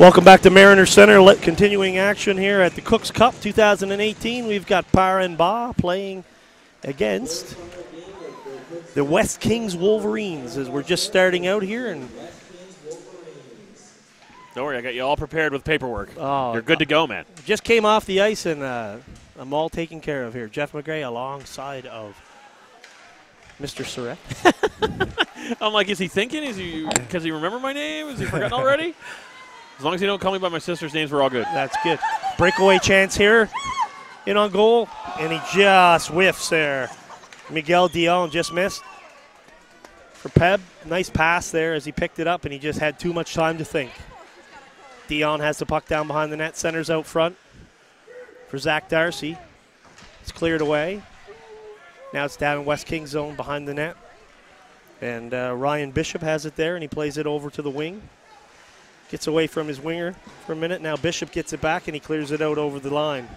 Welcome back to Mariner Center. Continuing action here at the Cooks Cup 2018. We've got Par-En-Bas playing against the West Kings Wolverines as we're just starting out here. And don't worry, I got you all prepared with paperwork. Oh, you're good to go, man. Just came off the ice, and I'm all taken care of here. Jeff McGray alongside of Mr. Surratt. I'm like, is he thinking? Is he? Because he remember my name? Is he forgotten already? As long as you don't call me by my sister's names, we're all good. That's good. Breakaway chance here. In on goal, and he just whiffs there. Miguel Dion just missed. For Peb, nice pass there as he picked it up, and he just had too much time to think. Dion has the puck down behind the net, centers out front for Zach Darcy. It's cleared away. Now it's down in West Kings zone behind the net. And Ryan Bishop has it there, and he plays it over to the wing. Gets away from his winger for a minute. Now Bishop gets it back, and he clears it out over the line.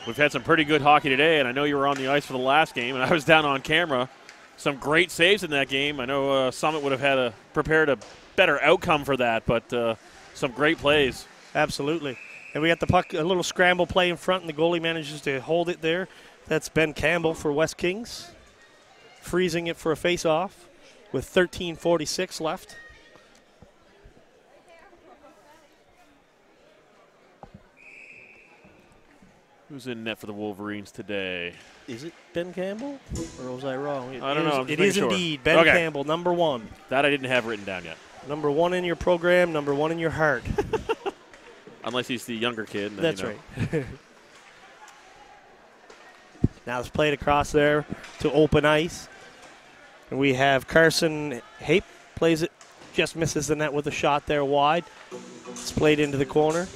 We've had some pretty good hockey today, and I know you were on the ice for the last game, and I was down on camera. Some great saves in that game. I know Summit would have had prepared a better outcome for that, but some great plays. Absolutely. And we got the puck, a little scramble play in front, and the goalie manages to hold it there. That's Ben Campbell for West Kings, freezing it for a face-off with 13:46 left. Who's in net for the Wolverines today? Is it Ben Campbell, or was I wrong? I don't know. It is indeed Ben Campbell, number one. That I didn't have written down yet. Number one in your program, number one in your heart. Unless he's the younger kid. Then That's right. Now it's played across there to open ice. And we have Carson Hape plays it, just misses the net with a shot there wide. It's played into the corner.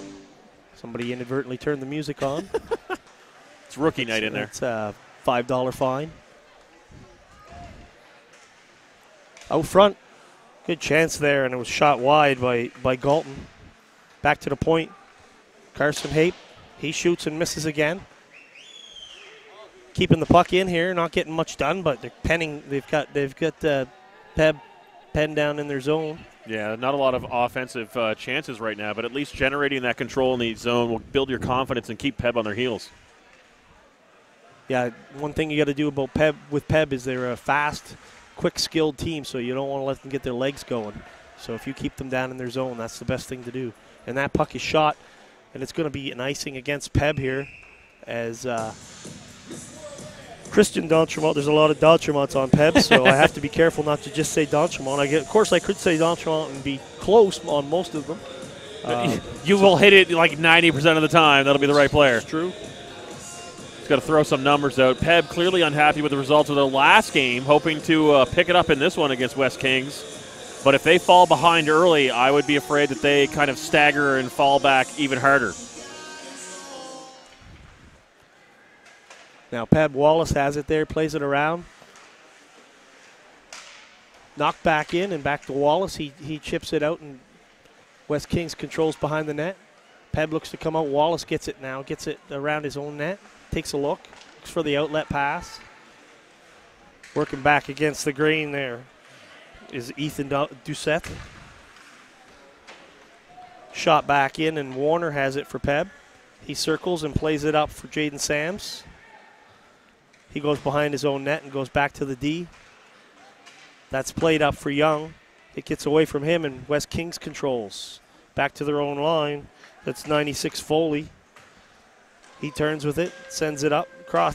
Somebody inadvertently turned the music on. It's rookie night in there. It's a $5 fine. Out front, good chance there, and it was shot wide by Galton. Back to the point. Carson Hape, he shoots and misses again. Keeping the puck in here, not getting much done, but they're penning. They've got Peb penned down in their zone. Yeah, not a lot of offensive chances right now, but at least generating that control in the zone will build your confidence and keep Peb on their heels. Yeah, one thing you got to do about Peb is they're a fast, quick, skilled team, so you don't want to let them get their legs going. So if you keep them down in their zone, that's the best thing to do. And that puck is shot, and it's going to be an icing against Peb here as Christian D'Entremont. There's a lot of D'Entremonts on Peb, so I have to be careful not to just say D'Entremont. Of course, I could say D'Entremont and be close on most of them. You will hit it like 90% of the time. That'll be the right player. It's true. He's got to throw some numbers out. Peb clearly unhappy with the results of their last game, hoping to pick it up in this one against West Kings. But if they fall behind early, I would be afraid that they kind of stagger and fall back even harder. Now Peb Wallace has it there, plays it around. Knocked back in and back to Wallace. He chips it out, and West Kings controls behind the net. Peb looks to come out. Wallace gets it now, gets it around his own net. Takes a look, looks for the outlet pass. Working back against the grain there is Ethan Doucette. Shot back in, and Warner has it for Peb. He circles and plays it up for Jaden Sams. He goes behind his own net and goes back to the D. That's played up for Young. It gets away from him, and West Kings controls. Back to their own line. That's 96 Foley. He turns with it, sends it up.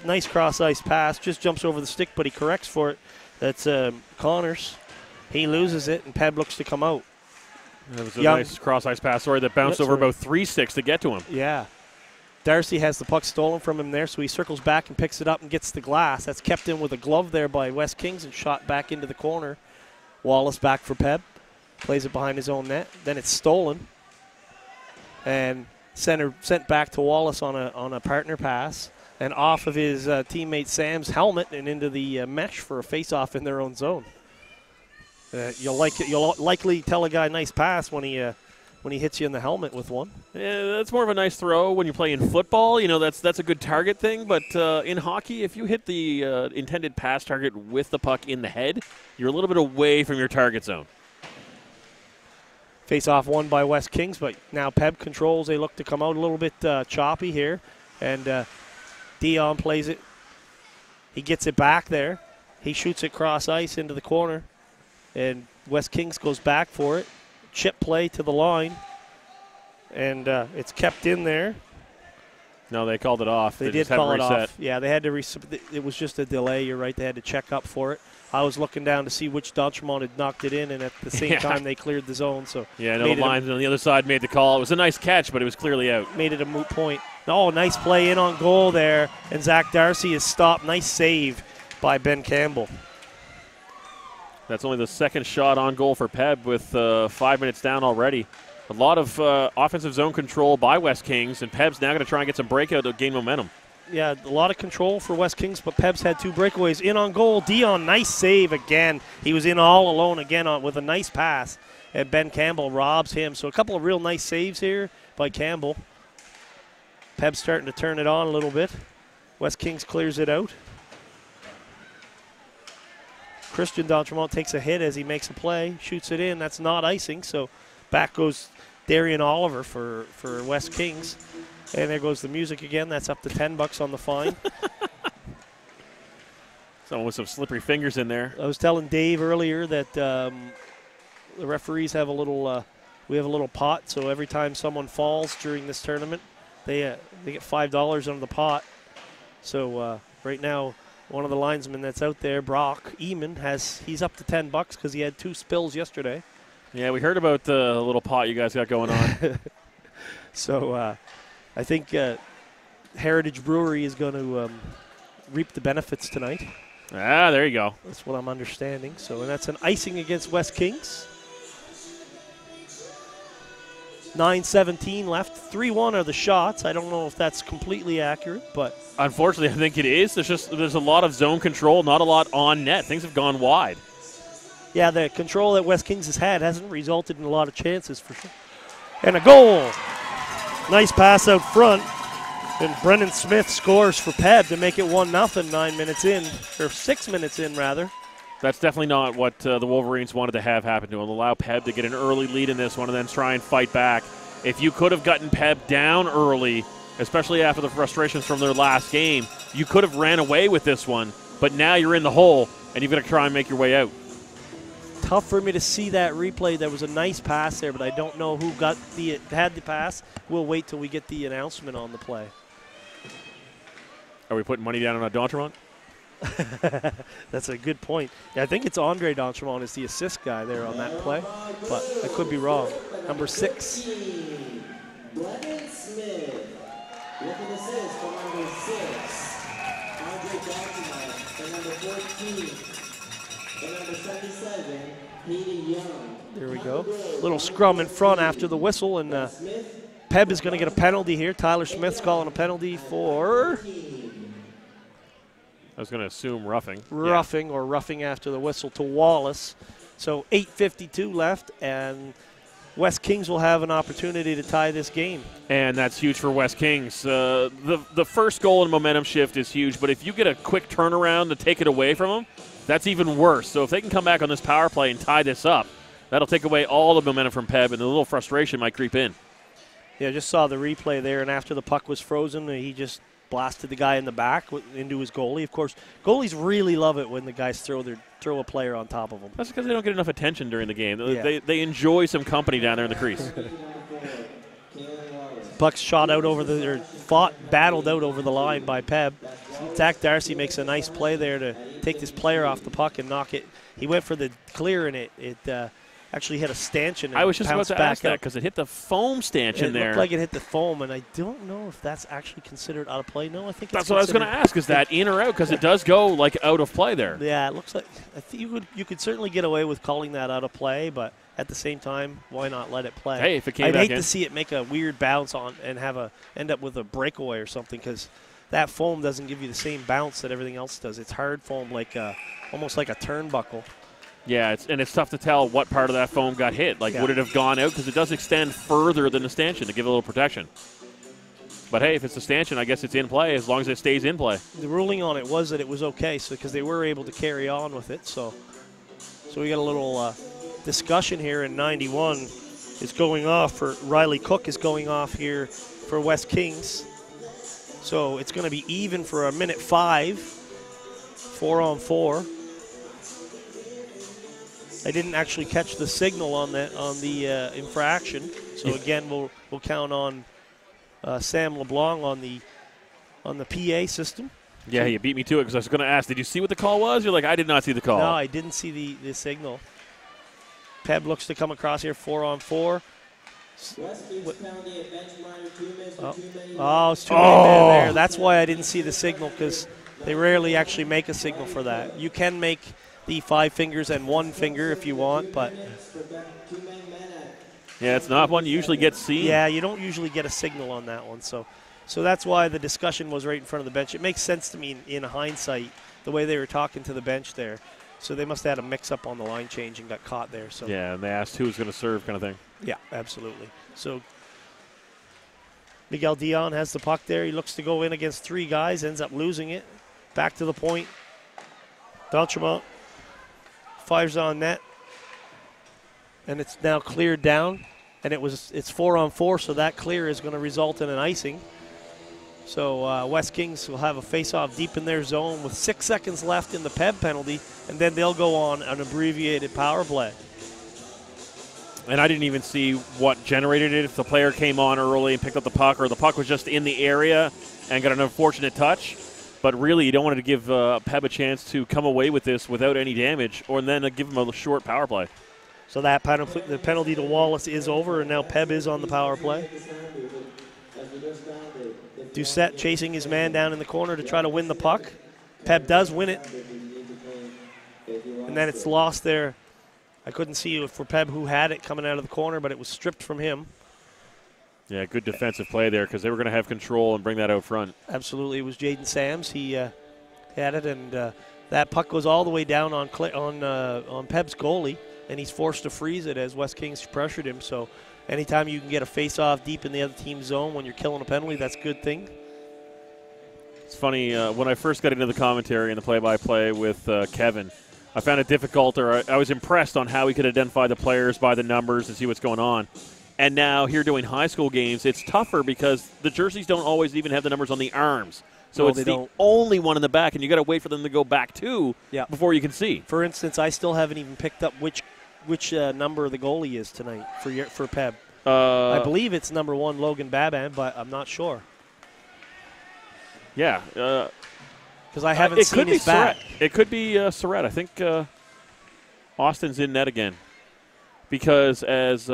Nice cross-ice pass. Just jumps over the stick, but he corrects for it. That's Connors. He loses it, and Peb looks to come out. It was a nice cross-ice pass, that bounced over about 3 sticks to get to him. Yeah. Darcy has the puck stolen from him there, so he circles back and picks it up and gets the glass. That's kept in with a glove there by West Kings and shot back into the corner. Wallace back for Peb. Plays it behind his own net. Then it's stolen. And sent back to Wallace on a partner pass. And off of his teammate Sam's helmet and into the mesh for a face-off in their own zone. You'll likely tell a guy nice pass when he hits you in the helmet with one. Yeah, that's more of a nice throw when you play in football. You know, that's a good target thing. But in hockey, if you hit the intended pass target with the puck in the head, you're a little bit away from your target zone. Face-off won by West Kings, but now Peb controls. They look to come out a little bit choppy here, and Dion plays it. He gets it back there. He shoots it cross ice into the corner, and West Kings goes back for it. Chip play to the line, and it's kept in there. No, they called it off. They did call it off. Yeah, they had to it was just a delay. You're right. They had to check up for it. I was looking down to see which D'Entremont had knocked it in, and at the same time they cleared the zone. So yeah, no, the linesman on the other side made the call. It was a nice catch, but it was clearly out. Made it a moot point. Oh, nice play in on goal there, and Zach Darcy is stopped. Nice save by Ben Campbell. That's only the second shot on goal for Peb with 5 minutes down already. A lot of offensive zone control by West Kings, and Peb's now going to try and get some breakout to gain momentum. Yeah, a lot of control for West Kings, but Peb's had 2 breakaways. In on goal, Dion, nice save again. He was in all alone again with a nice pass, and Ben Campbell robs him. So a couple of real nice saves here by Campbell. Peb's starting to turn it on a little bit. West Kings clears it out. Christian D'Entremont takes a hit as he makes a play, shoots it in. That's not icing, so back goes Darian Oliver for West Kings. And there goes the music again. That's up to $10 on the fine. Someone with some slippery fingers in there. I was telling Dave earlier that the referees have a little we have a little pot, so every time someone falls during this tournament, they get $5 on the pot. So right now, one of the linesmen that's out there, Brock Eamon, he's up to $10 because he had 2 spills yesterday. Yeah, we heard about the little pot you guys got going on. So I think Heritage Brewery is going to reap the benefits tonight. Ah, there you go. That's what I'm understanding. So, and that's an icing against West Kings. 9:17 left. 3-1 are the shots. I don't know if that's completely accurate, but unfortunately, I think it is. There's a lot of zone control, not a lot on net. Things have gone wide. Yeah, the control that West Kings has had hasn't resulted in a lot of chances for sure. And a goal. Nice pass out front. And Brendan Smith scores for Peb to make it 1-0 9 minutes in, or 6 minutes in, rather. That's definitely not what the Wolverines wanted to have happen to them. Allow Peb to get an early lead in this one and then try and fight back. If you could have gotten Peb down early, especially after the frustrations from their last game, you could have ran away with this one. But now you're in the hole, and you've got to try and make your way out. Tough for me to see that replay. There was a nice pass there, but I don't know who had the pass. We'll wait till we get the announcement on the play. Are we putting money down on D'Entremont? That's a good point. Yeah, I think it's Andre D'Entremont is the assist guy there on that play, but I could be wrong. Number 6. Brendan Smith with an assist for number 6. Andre D'Entremont for number 14. For number 77, Petey Young. There we go. Little scrum in front after the whistle, and Peb is going to get a penalty here. Tyler Smith's calling a penalty for... I was going to assume roughing. Roughing, or roughing after the whistle to Wallace. So 8:52 left, and West Kings will have an opportunity to tie this game. And that's huge for West Kings. The first goal and momentum shift is huge, but if you get a quick turnaround to take it away from them, that's even worse. So if they can come back on this power play and tie this up, that'll take away all the momentum from Peb, and a little frustration might creep in. Yeah, just saw the replay there, and after the puck was frozen, he just blasted the guy in the back into his goalie. Of course, goalies really love it when the guys throw a player on top of them. That's because they don't get enough attention during the game. Yeah. They enjoy some company down there in the crease. Puck's shot out battled out over the line by Peb. Zach Darcy makes a nice play there to take this player off the puck and knock it. He went for the clear, and it actually hit a stanchion. And I was just about to ask that because it hit the foam stanchion there. It looked like it hit the foam, and I don't know if that's actually considered out of play. No, I think that's what I was going to ask. Is that in or out? Because it does go like out of play there. Yeah, it looks like I think you could certainly get away with calling that out of play, but at the same time, why not let it play? Hey, if it came I'd back hate to see it make a weird bounce on and end up with a breakaway or something, because that foam doesn't give you the same bounce that everything else does. It's hard foam, like almost like a turnbuckle. Yeah, it's tough to tell what part of that foam got hit. Like, would it have gone out? Because it does extend further than the stanchion to give a little protection. But, hey, if it's a stanchion, I guess it's in play as long as it stays in play. The ruling on it was that it was okay, because they were able to carry on with it. So we got a little discussion here in 91. is going off, or Riley Cook is going off here for West Kings. So it's going to be even for a minute 5, 4-on-4. I didn't actually catch the signal on the infraction. So again, we'll count on Sam LeBlanc on the PA system. Yeah, you beat me to it because I was going to ask, did you see what the call was? You're like, I did not see the call. No, I didn't see the signal. Peb looks to come across here, 4-on-4. Oh, it's too many men there. That's why I didn't see the signal, because they rarely actually make a signal for that. You can make the 5 fingers and 1 finger if you want, but yeah, it's not one you usually get seen. Yeah, you don't usually get a signal on that one, so that's why the discussion was right in front of the bench. It makes sense to me in hindsight, the way they were talking to the bench there. So they must have had a mix-up on the line change and got caught there. So yeah, and they asked who was going to serve kind of thing. Yeah, absolutely. So Miguel Dion has the puck there. He looks to go in against 3 guys, ends up losing it. Back to the point. D'Entremont fires on net. And it's now cleared down. And it's 4-on-4, so that clear is going to result in an icing. So West Kings will have a face-off deep in their zone with 6 seconds left in the Peb penalty, and then they'll go on an abbreviated power play. And I didn't even see what generated it, if the player came on early and picked up the puck, or the puck was just in the area and got an unfortunate touch. But really, you don't want to give Peb a chance to come away with this without any damage, or then give him a short power play. So that the penalty to Wallace is over, and now Peb is on the power play. Doucette chasing his man down in the corner to try to win the puck. Peb does win it. And then it's lost there. I couldn't see for Peb who had it coming out of the corner, but it was stripped from him. Yeah, good defensive play there, because they were going to have control and bring that out front. Absolutely. It was Jaden Sams. He had it, and that puck goes all the way down on Peb's goalie, and he's forced to freeze it as West Kings pressured him. So anytime you can get a face-off deep in the other team's zone when you're killing a penalty, that's a good thing. It's funny, when I first got into the commentary and the play-by-play with Kevin, I found it difficult, or I was impressed on how he could identify the players by the numbers and see what's going on. And now here doing high school games, it's tougher because the jerseys don't always even have the numbers on the arms. So No, it's they the don't. only one in the back, and you got to wait for them to go back too before you can see. For instance, I still haven't even picked up which number the goalie is tonight for Peb. I believe it's number 1, Logan Baban, but I'm not sure. Yeah. Because I haven't seen his back. It could be Surratt. I think Austin's in net again. Because as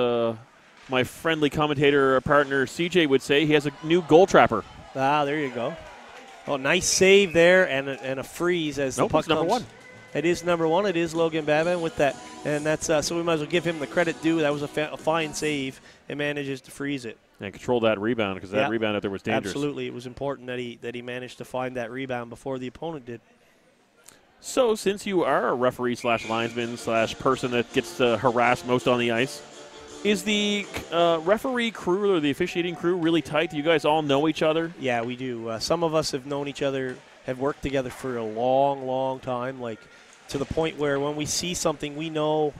my friendly commentator partner CJ would say, he has a new goal trapper. Ah, there you go. Oh, nice save there and a freeze as the puck it's number comes. 1. It is number 1. It is Logan Baban with that. And that's so we might as well give him the credit due. That was a fine save and manages to freeze it. And control that rebound, because that rebound out there was dangerous. Absolutely. It was important that he managed to find that rebound before the opponent did. So since you are a referee / linesman / person that gets harassed most on the ice, is the referee crew or the officiating crew really tight? Do you guys all know each other? Yeah, we do. Some of us have known each other, have worked together for a long, long time, like to the point where when we see something, we know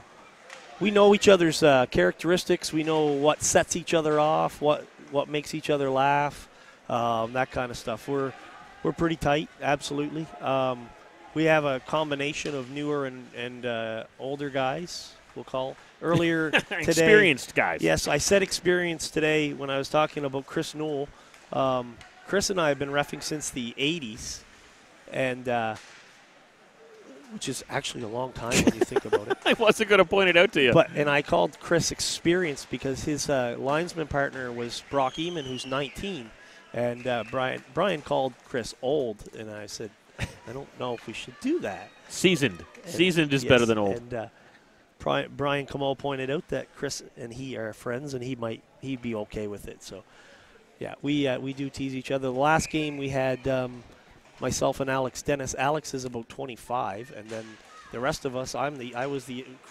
each other's characteristics. We know what sets each other off, what makes each other laugh, that kind of stuff. We're pretty tight, absolutely. We have a combination of newer and older guys, we'll call. Earlier today. Experienced guys. Yes, I said experienced today when I was talking about Chris Newell. Chris and I have been reffing since the 80s, and which is actually a long time when you think about it. I wasn't going to point it out to you. And I called Chris experienced because his linesman partner was Brock Eamon, who's 19. And Brian called Chris old, and I said, I don't know if we should do that. Seasoned. Seasoned is better than old. And Brian Camo pointed out that Chris and he are friends, and he'd be okay with it. So, yeah, we do tease each other. The last game we had myself and Alex Dennis. Alex is about 25, and then the rest of us,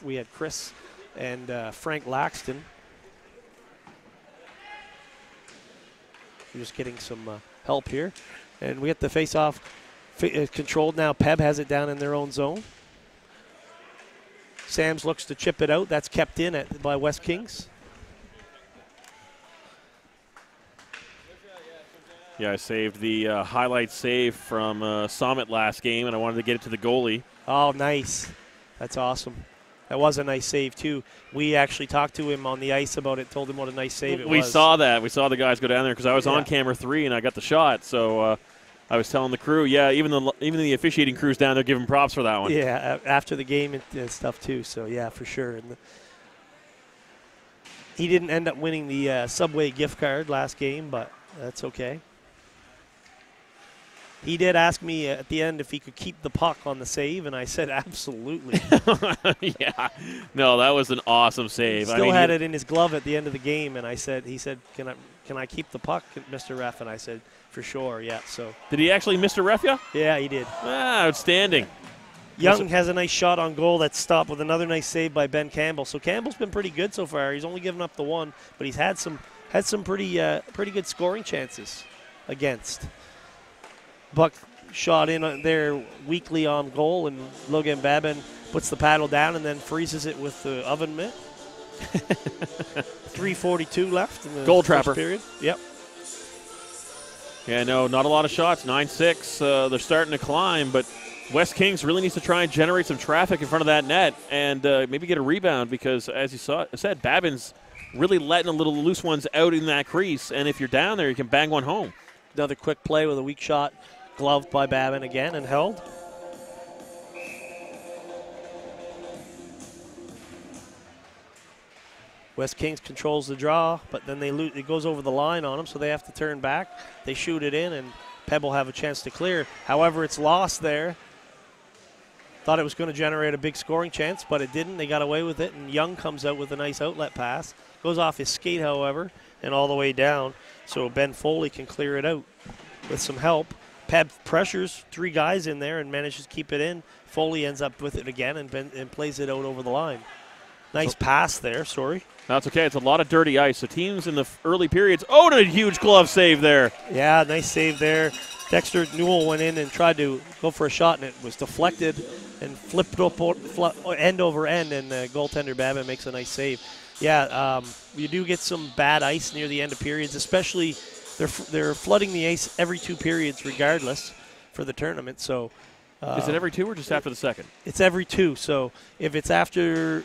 we had Chris and Frank Laxton. We're just getting some help here. And we get the face-off controlled now. Peb has it down in their own zone. Sams looks to chip it out. That's kept in by West Kings. Yeah, I saved the highlight save from Summit last game, and I wanted to get it to the goalie. Oh, nice. That's awesome. That was a nice save, too. We actually talked to him on the ice about it, told him what a nice save it was. We saw that. We saw the guys go down there because I was Yeah. on camera 3 and I got the shot. So I was telling the crew, yeah, even the officiating crew's down there giving props for that one. Yeah, after the game and stuff, too. So, yeah, for sure. And he didn't end up winning the Subway gift card last game, but that's okay. He did ask me at the end if he could keep the puck on the save, and I said absolutely. Yeah. No, that was an awesome save. Still had it in his glove at the end of the game, and he said, can I keep the puck, Mr. Ref? And I said, for sure, yeah. So Did he actually Mr. Ref ya? yeah, he did. Outstanding. Young has a nice shot on goal that's stopped with another nice save by Ben Campbell. So Campbell's been pretty good so far. He's only given up the one, but he's had some pretty good scoring chances against. Buck shot in there weakly on goal, and Logan Babin puts the paddle down and then freezes it with the oven mitt. 3:42 left in the Goal first trapper. period. Yep. Yeah, no, not a lot of shots. 9-6. They're starting to climb, but West Kings really needs to try and generate some traffic in front of that net and maybe get a rebound because, as you said, Babin's really letting the little loose ones out in that crease, and if you're down there, you can bang one home. Another quick play with a weak shot, gloved by Babin again and held. West Kings controls the draw, but then it goes over the line on them, so they have to turn back. They shoot it in, and Peb will have a chance to clear. However, it's lost there. Thought it was going to generate a big scoring chance, but it didn't. They got away with it, and Young comes out with a nice outlet pass. Goes off his skate, however, and all the way down, so Ben Foley can clear it out with some help. Peb pressures 3 guys in there and manages to keep it in. Foley ends up with it again and plays it out over the line. Nice pass there, sorry. That's okay. It's a lot of dirty ice. So teams in the early periods, and a huge glove save there. Yeah, nice save there. Dexter Newell went in and tried to go for a shot, and it was deflected and flipped up end over end, and goaltender Babin makes a nice save. Yeah, you do get some bad ice near the end of periods, especially they're flooding the ice every 2 periods regardless for the tournament. So is it every 2 or just after the second? It's every 2. So if it's after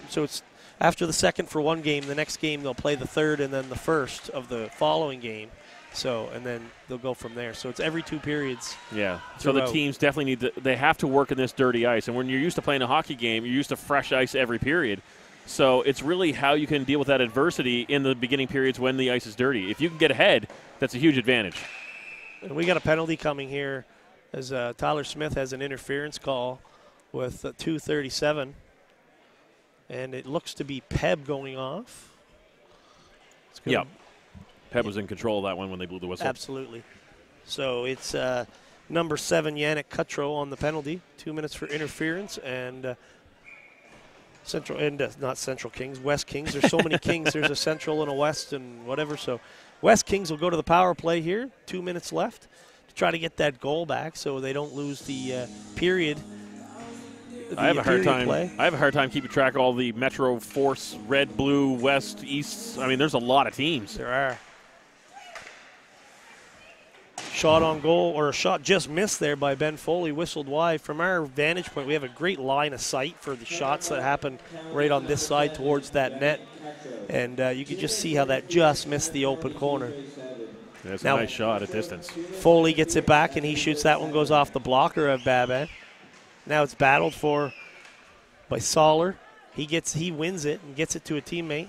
the second for one game, the next game they'll play the third and then the first of the following game. So, and then they'll go from there. So it's every 2 periods. Yeah. So the teams definitely they have to work in this dirty ice. And when you're used to playing a hockey game, you're used to fresh ice every period. So it's really how you can deal with that adversity in the beginning periods when the ice is dirty. If you can get ahead, that's a huge advantage. And we got a penalty coming here as Tyler Smith has an interference call with 2:37. And it looks to be Peb going off. Yeah. Peb was in control of that one when they blew the whistle. Absolutely. So it's number 7, Yannick Cutro on the penalty. 2 minutes for interference, and not Central Kings, West Kings. There's so many Kings. There's a Central and a West and whatever. So West Kings will go to the power play here. 2 minutes left to try to get that goal back so they don't lose the period. I have a hard time keeping track of all the Metro Force, Red, Blue, West, East. I mean, there's a lot of teams. There are. Shot on goal, or a shot just missed there by Ben Foley, whistled wide. From our vantage point, we have a great line of sight for the shots that happen right on this side towards that net. And you can just see how that just missed the open corner. That's a nice shot at distance. Foley gets it back, and he shoots. That one goes off the blocker of Babin. Now it's battled for by Soller. He wins it and gets it to a teammate.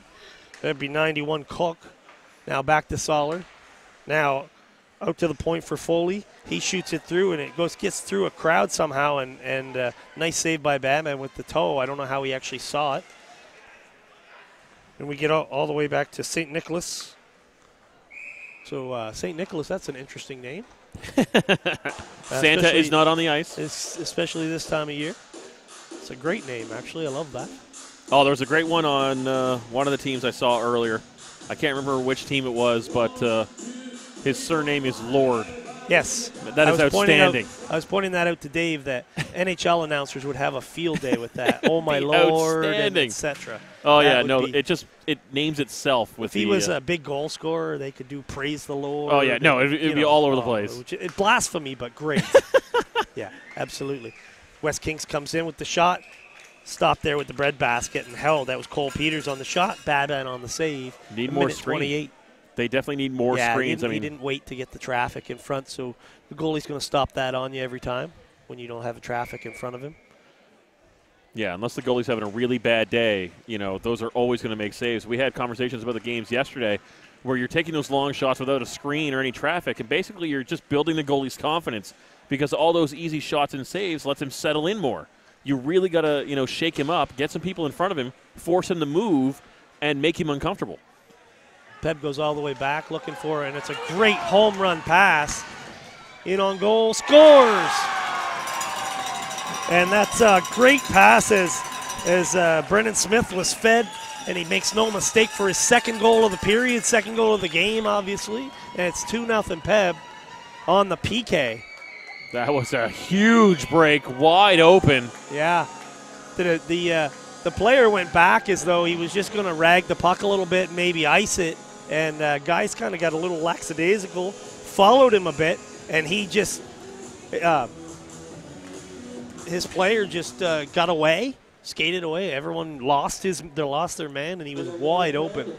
That'd be 91 Cook. Now back to Soller. Now out to the point for Foley. He shoots it through, and it gets through a crowd somehow, and nice save by Babin with the toe. I don't know how he actually saw it. And we get all the way back to St. Nicholas. So St. Nicholas, that's an interesting name. Santa is not on the ice. Especially this time of year. It's a great name, actually. I love that. Oh, there was a great one on one of the teams I saw earlier. I can't remember which team it was, but his surname is Lord. Yes. That is outstanding. I was pointing that out to Dave that NHL announcers would have a field day with that. Oh my Lord, and etc. Oh yeah, no, it names itself with if he was a big goal scorer, they could do praise the Lord. Oh yeah, no, it'd be all over the place. It blasphemy, but great. Yeah, absolutely. West Kings comes in with the shot. Stopped there with the breadbasket and held. That was Cole Peters on the shot. Babin on the save. Need more screen. 28. They definitely need more screens. He didn't wait to get the traffic in front, so the goalie's going to stop that on you every time when you don't have the traffic in front of him. Yeah, unless the goalie's having a really bad day, those are always going to make saves. We had conversations about the games yesterday where you're taking those long shots without a screen or any traffic, and basically you're just building the goalie's confidence because all those easy shots and saves lets him settle in more. You really got to, shake him up, get some people in front of him, force him to move, and make him uncomfortable. Peb goes all the way back looking for it, and it's a great home run pass. In on goal, scores! And that's a great pass as Brendan Smith was fed, and he makes no mistake for his second goal of the period, second goal of the game, obviously. And it's 2-0 Peb on the PK. That was a huge break, wide open. Yeah. The player went back as though he was just going to rag the puck a little bit, maybe ice it, and guys kind of got a little lackadaisical, followed him a bit, and he just his player just got away, skated away. Everyone lost their man, and he was wide open.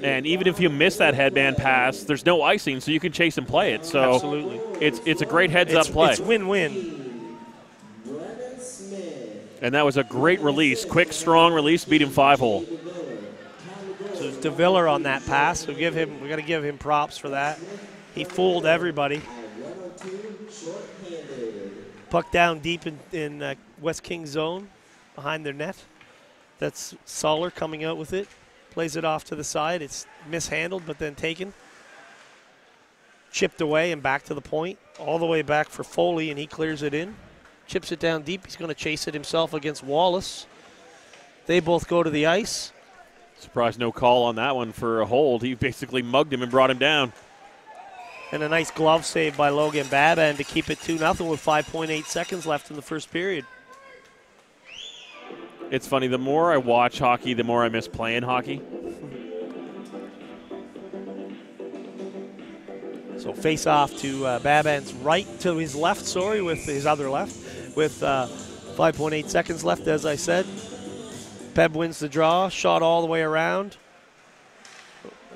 And even if you miss that headman pass, there's no icing, so you can chase and play it. So absolutely, it's a great heads-up play. It's win-win. And that was a great release, quick, strong release, beat him 5-hole. So it's DeViller on that pass. We got to give him props for that. He fooled everybody. Puck down deep in West Kings zone behind their net. That's Soller coming out with it. Plays it off to the side. It's mishandled, but then taken. Chipped away and back to the point. All the way back for Foley, and he clears it in. Chips it down deep. He's going to chase it himself against Wallace. They both go to the ice. Surprised no call on that one for a hold. He basically mugged him and brought him down. And a nice glove save by Logan Babin to keep it 2-0 with 5.8 seconds left in the first period. It's funny, the more I watch hockey, the more I miss playing hockey. So face off to Babin's right, to his left, with his other left, with 5.8 seconds left, as I said. Peb wins the draw, shot all the way around.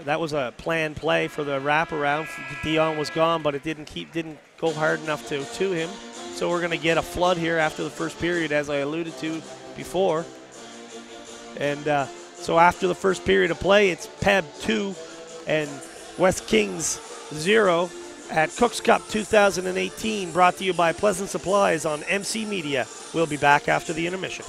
That was a planned play for the wraparound. Dion was gone, but it didn't go hard enough to him. So we're going to get a flood here after the first period, as I alluded to before. And so after the first period of play, it's Peb 2 and West Kings 0 at Cooks Cup 2018, brought to you by Pleasant Supplies on MC Media. We'll be back after the intermission.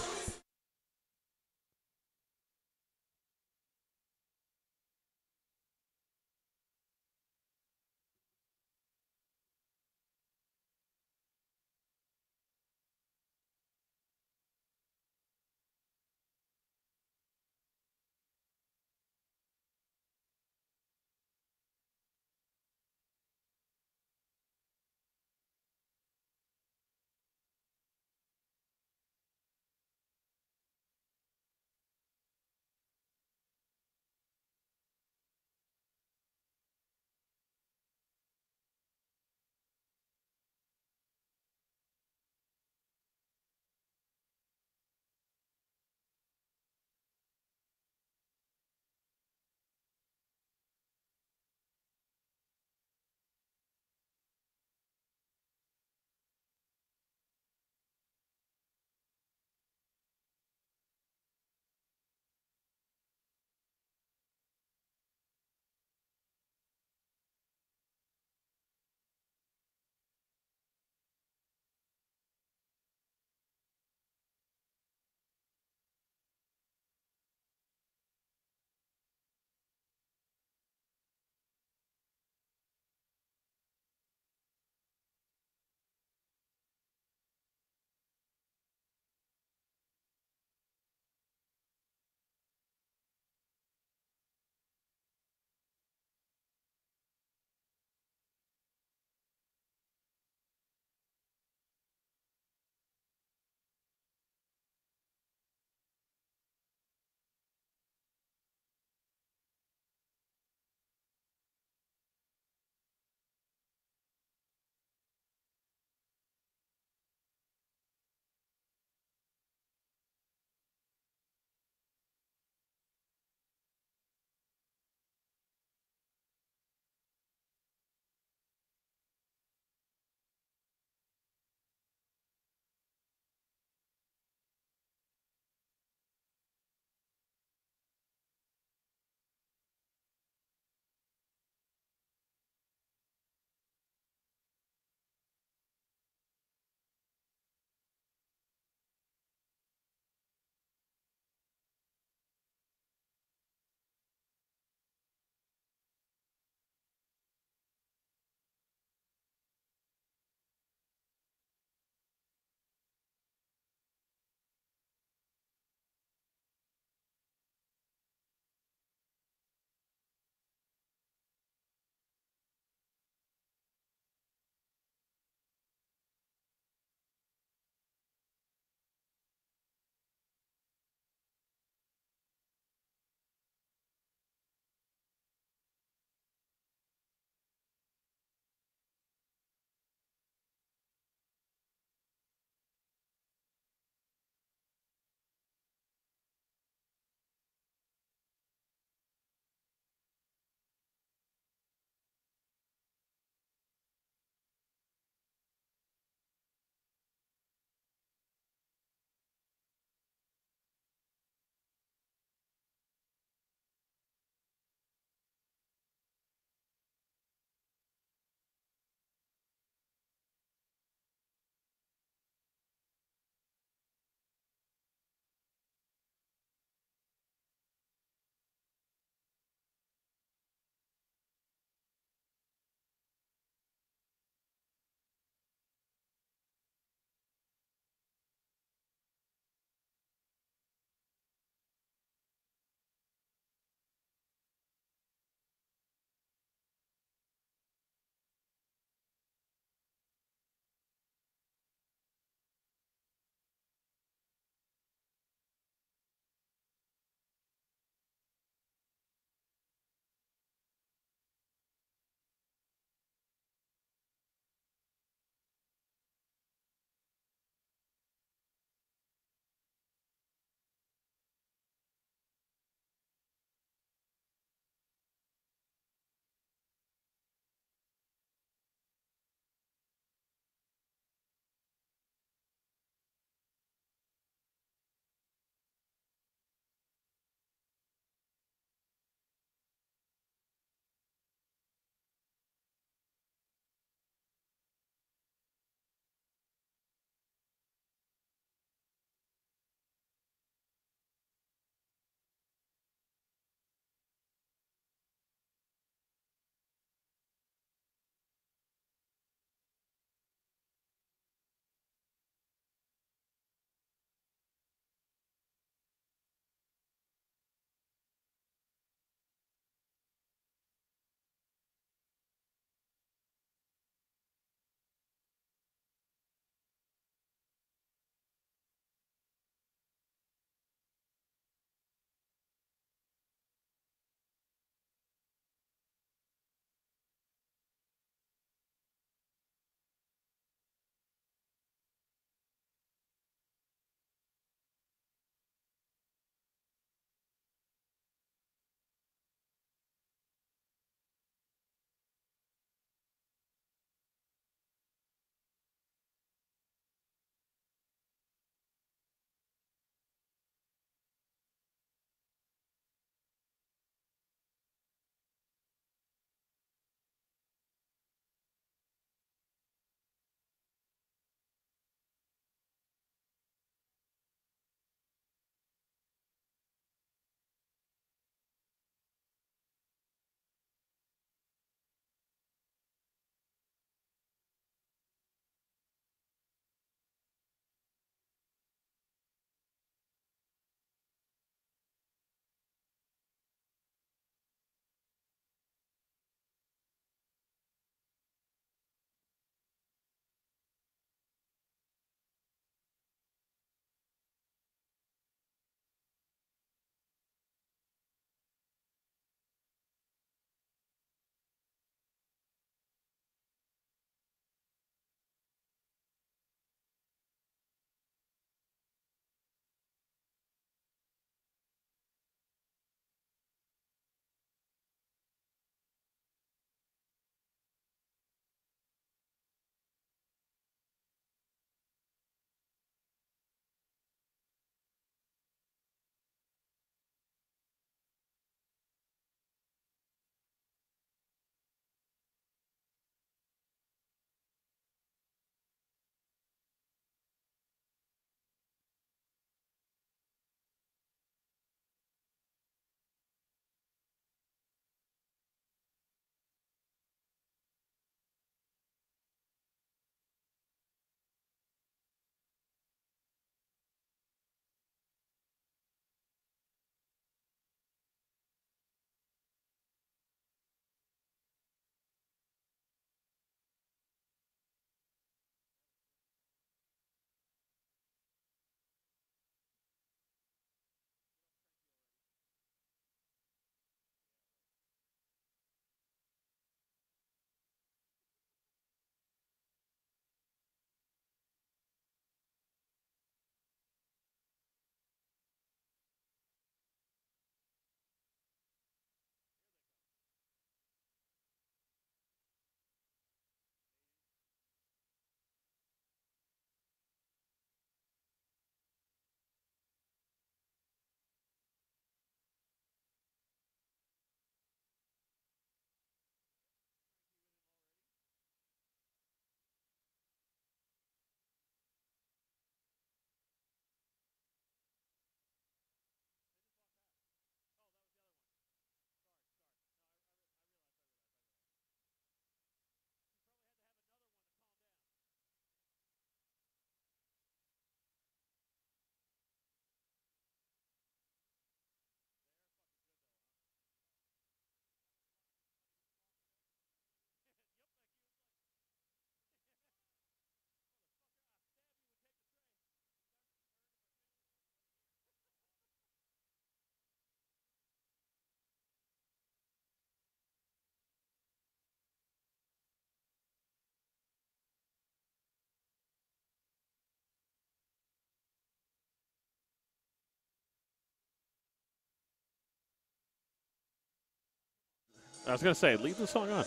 I was going to say, leave the song on.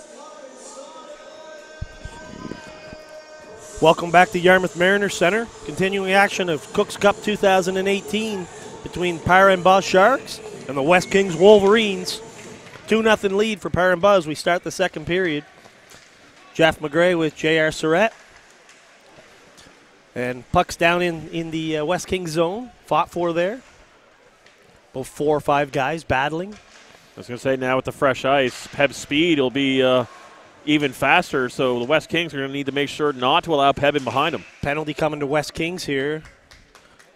Welcome back to Yarmouth Mariner Center. Continuing action of Cooks Cup 2018 between Par-En-Bas Sharks and the West Kings Wolverines. 2-0 lead for Par-En-Bas as we start the second period. Jeff McGray with J.R. Surratt. And puck's down in the West Kings zone. Fought for there. Both 4 or 5 guys battling. I was going to say, now with the fresh ice, Peb's speed will be even faster, so the West Kings are going to need to make sure not to allow Peb in behind them. Penalty coming to West Kings here.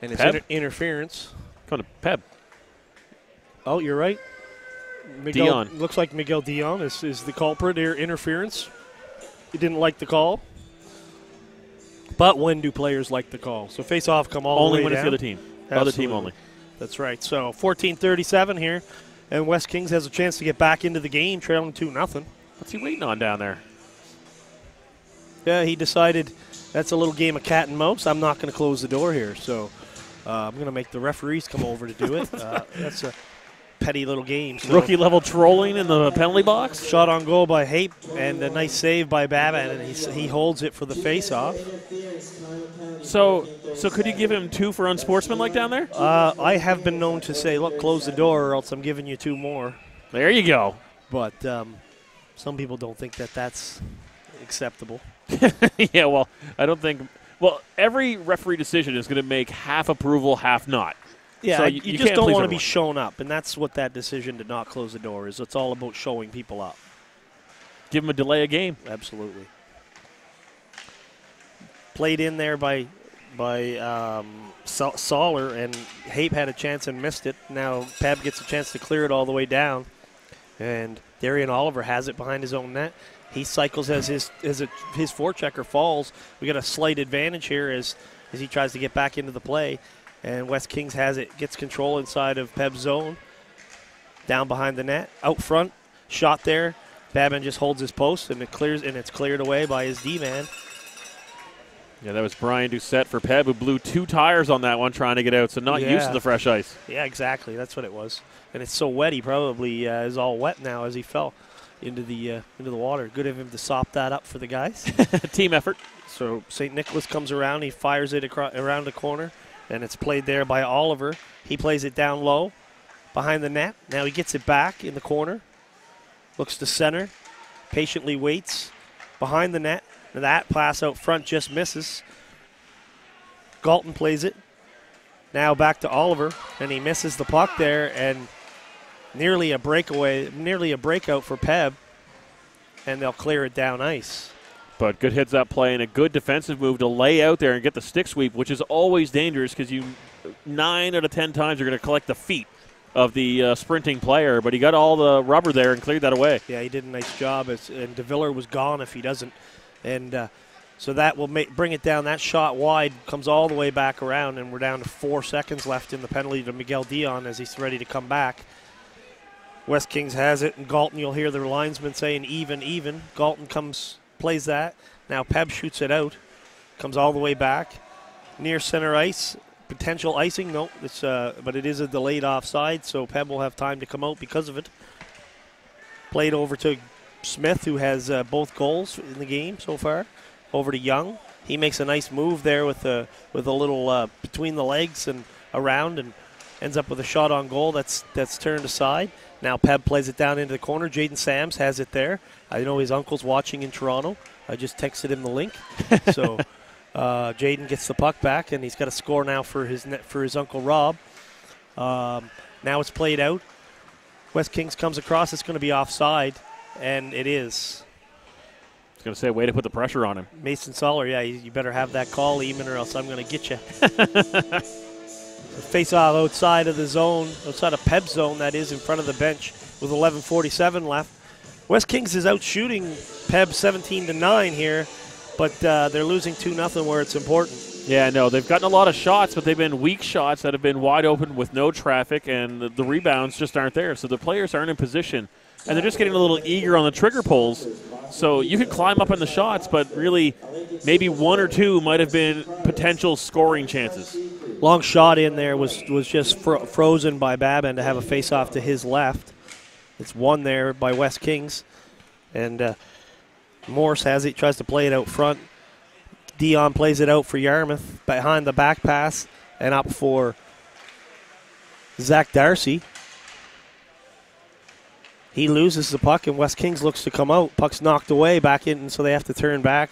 And it's interference. Coming to Peb. Oh, you're right. Dion. Looks like Miguel Dion is the culprit here. Interference. He didn't like the call. But when do players like the call? So face-off come all the way down. Only when it's the other team. Absolutely. Other team only. That's right. So 14:37 here. And West Kings has a chance to get back into the game, trailing 2-0. What's he waiting on down there? Yeah, he decided that's a little game of cat and mouse. I'm not going to close the door here. So I'm going to make the referees come over to do it. That's a petty little game. So Rookie-level trolling in the penalty box? Shot on goal by Hape, and a nice save by Baban, and he holds it for the face-off. So could you give him 2 for unsportsmanlike down there? I have been known to say, look, close the door or else I'm giving you 2 more. There you go. But some people don't think that that's acceptable. Yeah, well, I don't think – well, every referee decision is going to make half approval, half not. Yeah, so you just don't want to be shown up, and that's what that decision to not close the door is. It's all about showing people up. Give them a delay of game. Absolutely. Played in there by Soller, and Hape had a chance and missed it. Now Peb gets a chance to clear it all the way down, and Darian Oliver has it behind his own net. He cycles as his forechecker falls. We got a slight advantage here as he tries to get back into the play. And West Kings has it, gets control inside of Peb's zone. Down behind the net, out front, shot there. Babin just holds his post, and it's cleared away by his D-man. Yeah, that was Brian Doucette for Peb, who blew 2 tires on that one trying to get out, so not used to the fresh ice. Yeah, exactly. That's what it was. And it's so wet, he probably is all wet now as he fell into the water. Good of him to sop that up for the guys. Team effort. So St. Nicholas comes around. He fires it around the corner. And it's played there by Oliver. He plays it down low behind the net. Now he gets it back in the corner. Looks to center. Patiently waits behind the net. And that pass out front just misses. Galton plays it. Now back to Oliver. And he misses the puck there. And nearly a breakout for Peb. And they'll clear it down ice. But good heads-up play and a good defensive move to lay out there and get the stick sweep, which is always dangerous because 9 out of 10 times you're going to collect the feet of the sprinting player. But he got all the rubber there and cleared that away. Yeah, he did a nice job. And DeViller was gone if he doesn't. And so that will bring it down. That shot wide comes all the way back around, and we're down to 4 seconds left in the penalty to Miguel Dion as he's ready to come back. West Kings has it, and Galton, you'll hear their linesman saying even. Galton plays that. Now Peb shoots it out. Comes all the way back. Near center ice. Potential icing. No, but it is a delayed offside, so Peb will have time to come out because of it. Played over to Smith, who has both goals in the game so far. Over to Young. He makes a nice move there with a little between the legs and around, and ends up with a shot on goal that's turned aside. Now Peb plays it down into the corner. Jaden Sams has it there. I know his uncle's watching in Toronto. I just texted him the link. So Jaden gets the puck back, and he's got a score now for his uncle Rob. Now it's played out. West Kings comes across. It's going to be offside, and it is. I was going to say, way to put the pressure on him. Mason Soller, yeah, you better have that call, Eamon, or else I'm going to get you. Face-off outside of the zone, outside of Peb's zone, that is, in front of the bench with 11:47 left. West Kings is out shooting Peb 17-9 here, but they're losing 2-0 where it's important. Yeah, no, they've gotten a lot of shots, but they've been weak shots that have been wide open with no traffic, and the rebounds just aren't there. So the players aren't in position, and they're just getting a little eager on the trigger pulls. So you can climb up in the shots, but really maybe 1 or 2 might have been potential scoring chances. Long shot in there was just frozen by Babin to have a face-off to his left. It's won there by West Kings. And Morse has it, tries to play it out front. Dion plays it out for Yarmouth behind the back pass and up for Zach Darcy. He loses the puck, and West Kings looks to come out. Puck's knocked away back in, so they have to turn back.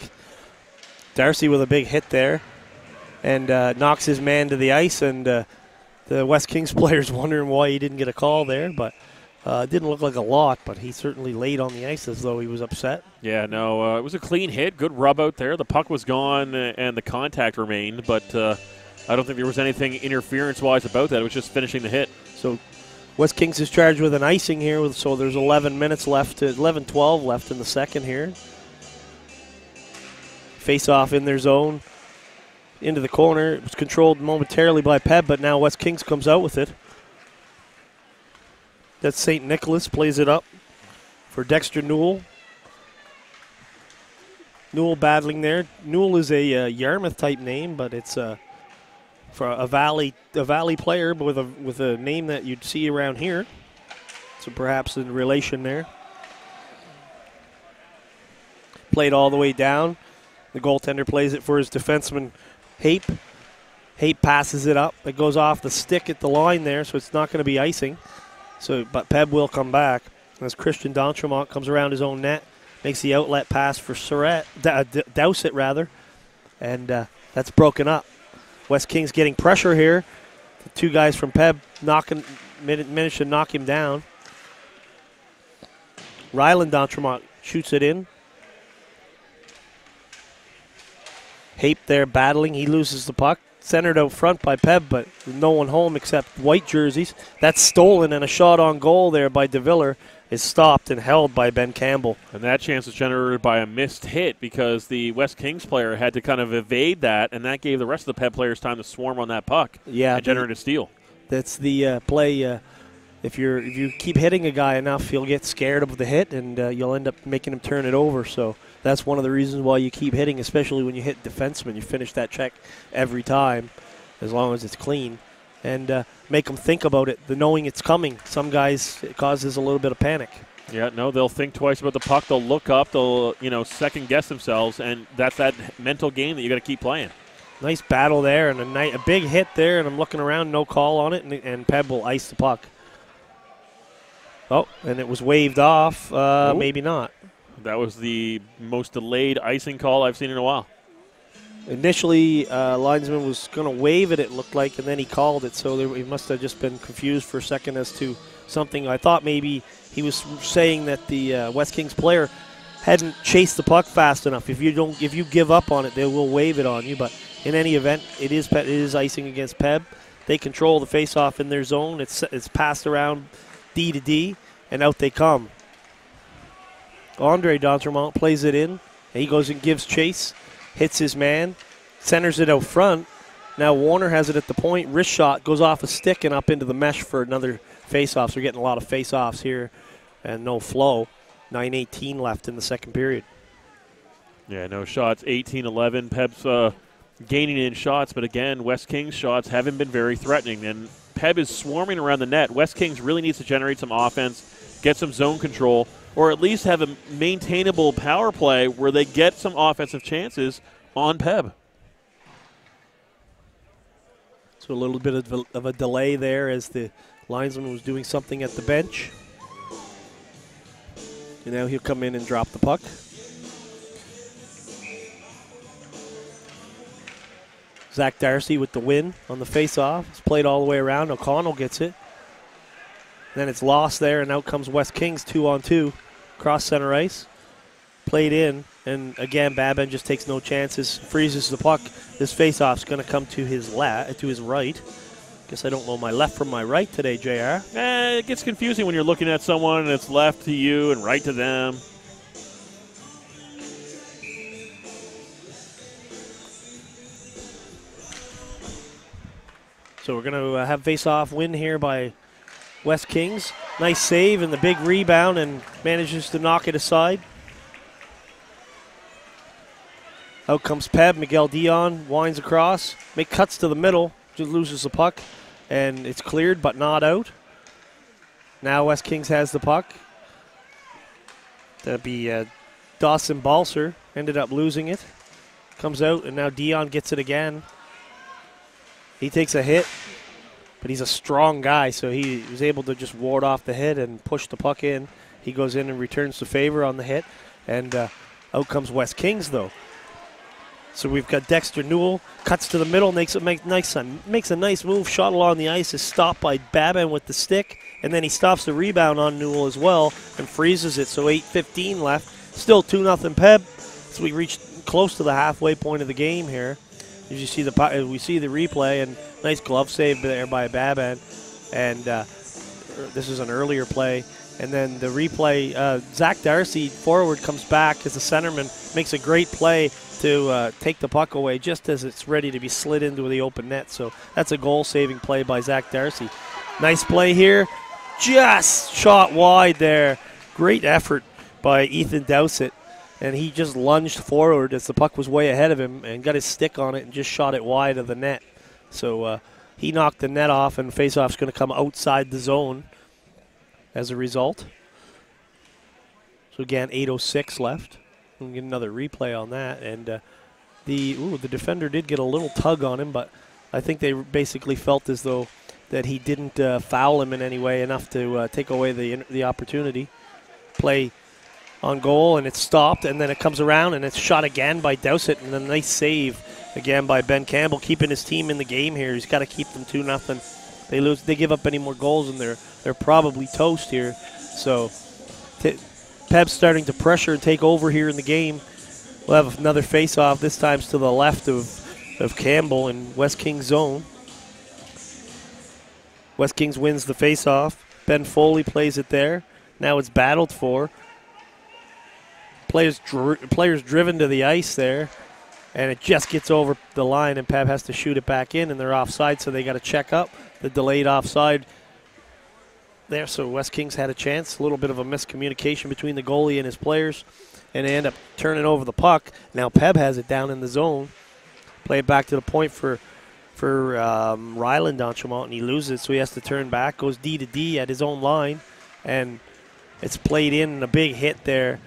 Darcy with a big hit there and knocks his man to the ice, and the West Kings player's wondering why he didn't get a call there, but it didn't look like a lot, but he certainly laid on the ice as though he was upset. Yeah, no, it was a clean hit, good rub out there. The puck was gone and the contact remained, but I don't think there was anything interference-wise about that. It was just finishing the hit. So West Kings is charged with an icing here, so there's 11 minutes left, 11-12 left in the second here. Face-off in their zone, into the corner. It was controlled momentarily by Peb, but now West Kings comes out with it. That's St. Nicholas, plays it up for Dexter Newell. Newell battling there. Newell is a Yarmouth-type name, but it's for a Valley player, but with a name that you'd see around here. So perhaps in relation there. Played all the way down. The goaltender plays it for his defenseman, Hape. Hape passes it up. It goes off the stick at the line there, so it's not going to be icing. But Peb will come back. As Christian D'Entremont comes around his own net, makes the outlet pass for Dowsett, rather, and that's broken up. West Kings getting pressure here. The two guys from Peb managed to knock him down. Ryland D'Entremont shoots it in. Hape there battling. He loses the puck. Centered out front by Peb, but no one home except white jerseys. That's stolen, and a shot on goal there by DeViller is stopped and held by Ben Campbell. And that chance was generated by a missed hit because the West Kings player had to kind of evade that, and that gave the rest of the Peb players time to swarm on that puck and generate a steal. That's the play. If you keep hitting a guy enough, he'll get scared of the hit, and you'll end up making him turn it over. So that's one of the reasons why you keep hitting, especially when you hit defensemen. You finish that check every time, as long as it's clean, and make them think about it. The knowing it's coming. Some guys, it causes a little bit of panic. Yeah, no, they'll think twice about the puck. They'll look up. They'll second guess themselves, and that's that mental game that you got to keep playing. Nice battle there, and a big hit there. And I'm looking around, no call on it, and Peb will ice the puck. Oh, and it was waved off. Maybe not. That was the most delayed icing call I've seen in a while. Initially, linesman was going to wave it, it looked like, and then he called it. So he must have just been confused for a second as to something. I thought maybe he was saying that the West Kings player hadn't chased the puck fast enough. If you give up on it, they will wave it on you. But in any event, it is icing against Peb. They control the face-off in their zone. It's passed around D to D, and out they come. Andre D'Entremont plays it in. He goes and gives chase, hits his man, centers it out front. Now Warner has it at the point. Wrist shot goes off a stick and up into the mesh for another face-off. So we're getting a lot of face-offs here and no flow. 9:18 left in the second period. Yeah, no shots. 18-11. Peb's gaining in shots, but again, West Kings shots haven't been very threatening. And Peb is swarming around the net. West Kings really needs to generate some offense, get some zone control, or at least have a maintainable power play where they get some offensive chances on Peb. So a little bit of a delay there as the linesman was doing something at the bench. And now he'll come in and drop the puck. Zach Darcy with the win on the face-off. It's played all the way around. O'Connell gets it. Then it's lost there, and out comes West Kings 2-on-2. Cross center ice. Played in, and again, Babin just takes no chances. Freezes the puck. This face-off's going to come to his right. Guess I don't know my left from my right today, JR. It gets confusing when you're looking at someone and it's left to you and right to them. So we're going to have face-off win here by West Kings. Nice save and the big rebound, and manages to knock it aside. Out comes Peb. Miguel Dion winds across. Cuts to the middle. Just loses the puck. And it's cleared but not out. Now West Kings has the puck. That'd be Dawson Balser. Ended up losing it. Comes out, and now Dion gets it again. He takes a hit, but he's a strong guy, so he was able to just ward off the hit and push the puck in. He goes in and returns the favor on the hit, and out comes West Kings, though. So we've got Dexter Newell, cuts to the middle, makes a nice move, shot along the ice, is stopped by Babin with the stick, and then he stops the rebound on Newell as well and freezes it, so 8:15 left. Still 2-0 Peb, so we reached close to the halfway point of the game here. As you see we see the replay, and nice glove save there by Babin, and this is an earlier play. And then the replay, Zach Darcy, forward, comes back as the centerman, makes a great play to take the puck away just as it's ready to be slid into the open net. So that's a goal-saving play by Zach Darcy. Nice play here. Just shot wide there. Great effort by Ethan Dowsett. And he just lunged forward as the puck was way ahead of him and got his stick on it and just shot it wide of the net. So he knocked the net off, and faceoff's going to come outside the zone as a result. So again, 8:06 left. We'll get another replay on that. And the defender did get a little tug on him, but I think they basically felt as though that he didn't foul him in any way enough to take away the opportunity. Play on goal, and it's stopped, and then it comes around, and it's shot again by Dowsett, and a nice save again by Ben Campbell, keeping his team in the game here. He's got to keep them 2-0. They give up any more goals, and they're probably toast here. So Peb's starting to pressure and take over here in the game. We'll have another face-off, this time to the left of Campbell in West Kings zone. West Kings wins the face-off. Ben Foley plays it there. Now it's battled for. Players driven to the ice there, and it just gets over the line, and Peb has to shoot it back in, and they're offside, so they got to check up the delayed offside there. So West Kings had a chance. A little bit of a miscommunication between the goalie and his players, and they end up turning over the puck. Now Peb has it down in the zone. Play it back to the point for Ryland D'Entremont, and he loses it, so he has to turn back. Goes D to D at his own line, and it's played in, and a big hit there,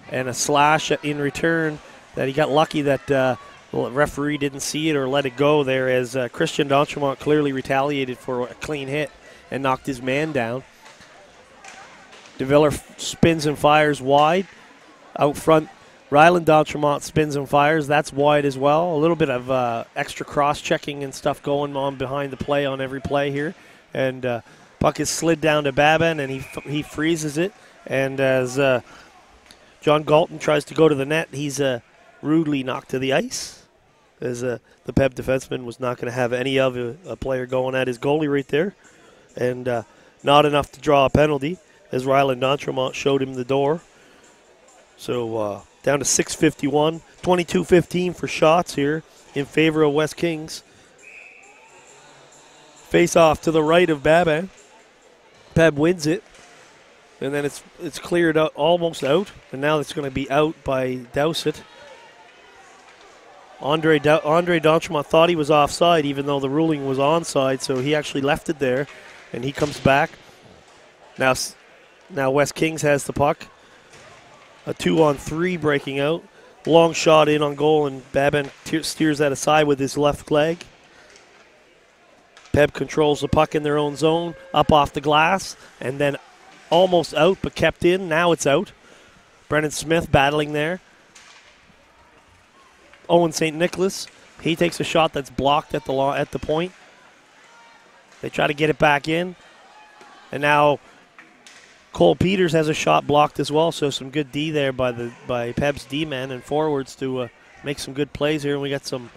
and a slash in return that he got lucky that the referee didn't see it or let it go there, as Christian D'Entremont clearly retaliated for a clean hit and knocked his man down. DeViller spins and fires wide. Out front, Ryland D'Entremont spins and fires. That's wide as well. A little bit of extra cross-checking and stuff going on behind the play on every play here. And puck is slid down to Babin, and he freezes it. And as John Galton tries to go to the net, he's rudely knocked to the ice, as the Peb defenseman was not going to have any of a player going at his goalie right there. And not enough to draw a penalty, as Ryland D'Entremont showed him the door. So down to 6:51, 22-15 for shots here in favor of West Kings. Face off to the right of Babin. Peb wins it, and then it's cleared out, almost out, and now it's going to be out by Dowsett. Andre D'Entremont thought he was offside, even though the ruling was onside, so he actually left it there, and he comes back. Now West Kings has the puck. A 2-on-3 breaking out. Long shot in on goal, and Babin steers that aside with his left leg. Peb controls the puck in their own zone, up off the glass, and then almost out, but kept in. Now it's out. Brennan Smith battling there. Owen St. Nicholas, he takes a shot that's blocked at the point. They try to get it back in, and now Cole Peters has a shot blocked as well. So some good D there by Peb's D-men and forwards to make some good plays here. And we got some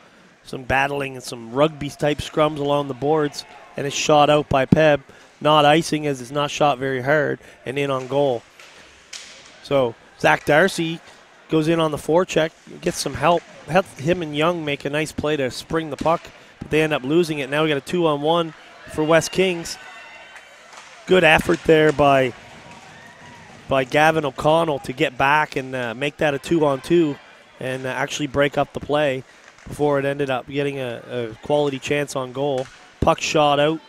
battling and some rugby type scrums along the boards, and it's shot out by Peb, not icing as it's not shot very hard, and in on goal. So Zach Darcy goes in on the forecheck, gets some help. Him and Young make a nice play to spring the puck, but they end up losing it. Now we got a 2-on-1 for West Kings. Good effort there by Gavin O'Connell to get back and make that a 2-on-2 and actually break up the play before it ended up getting a quality chance on goal. Puck shot out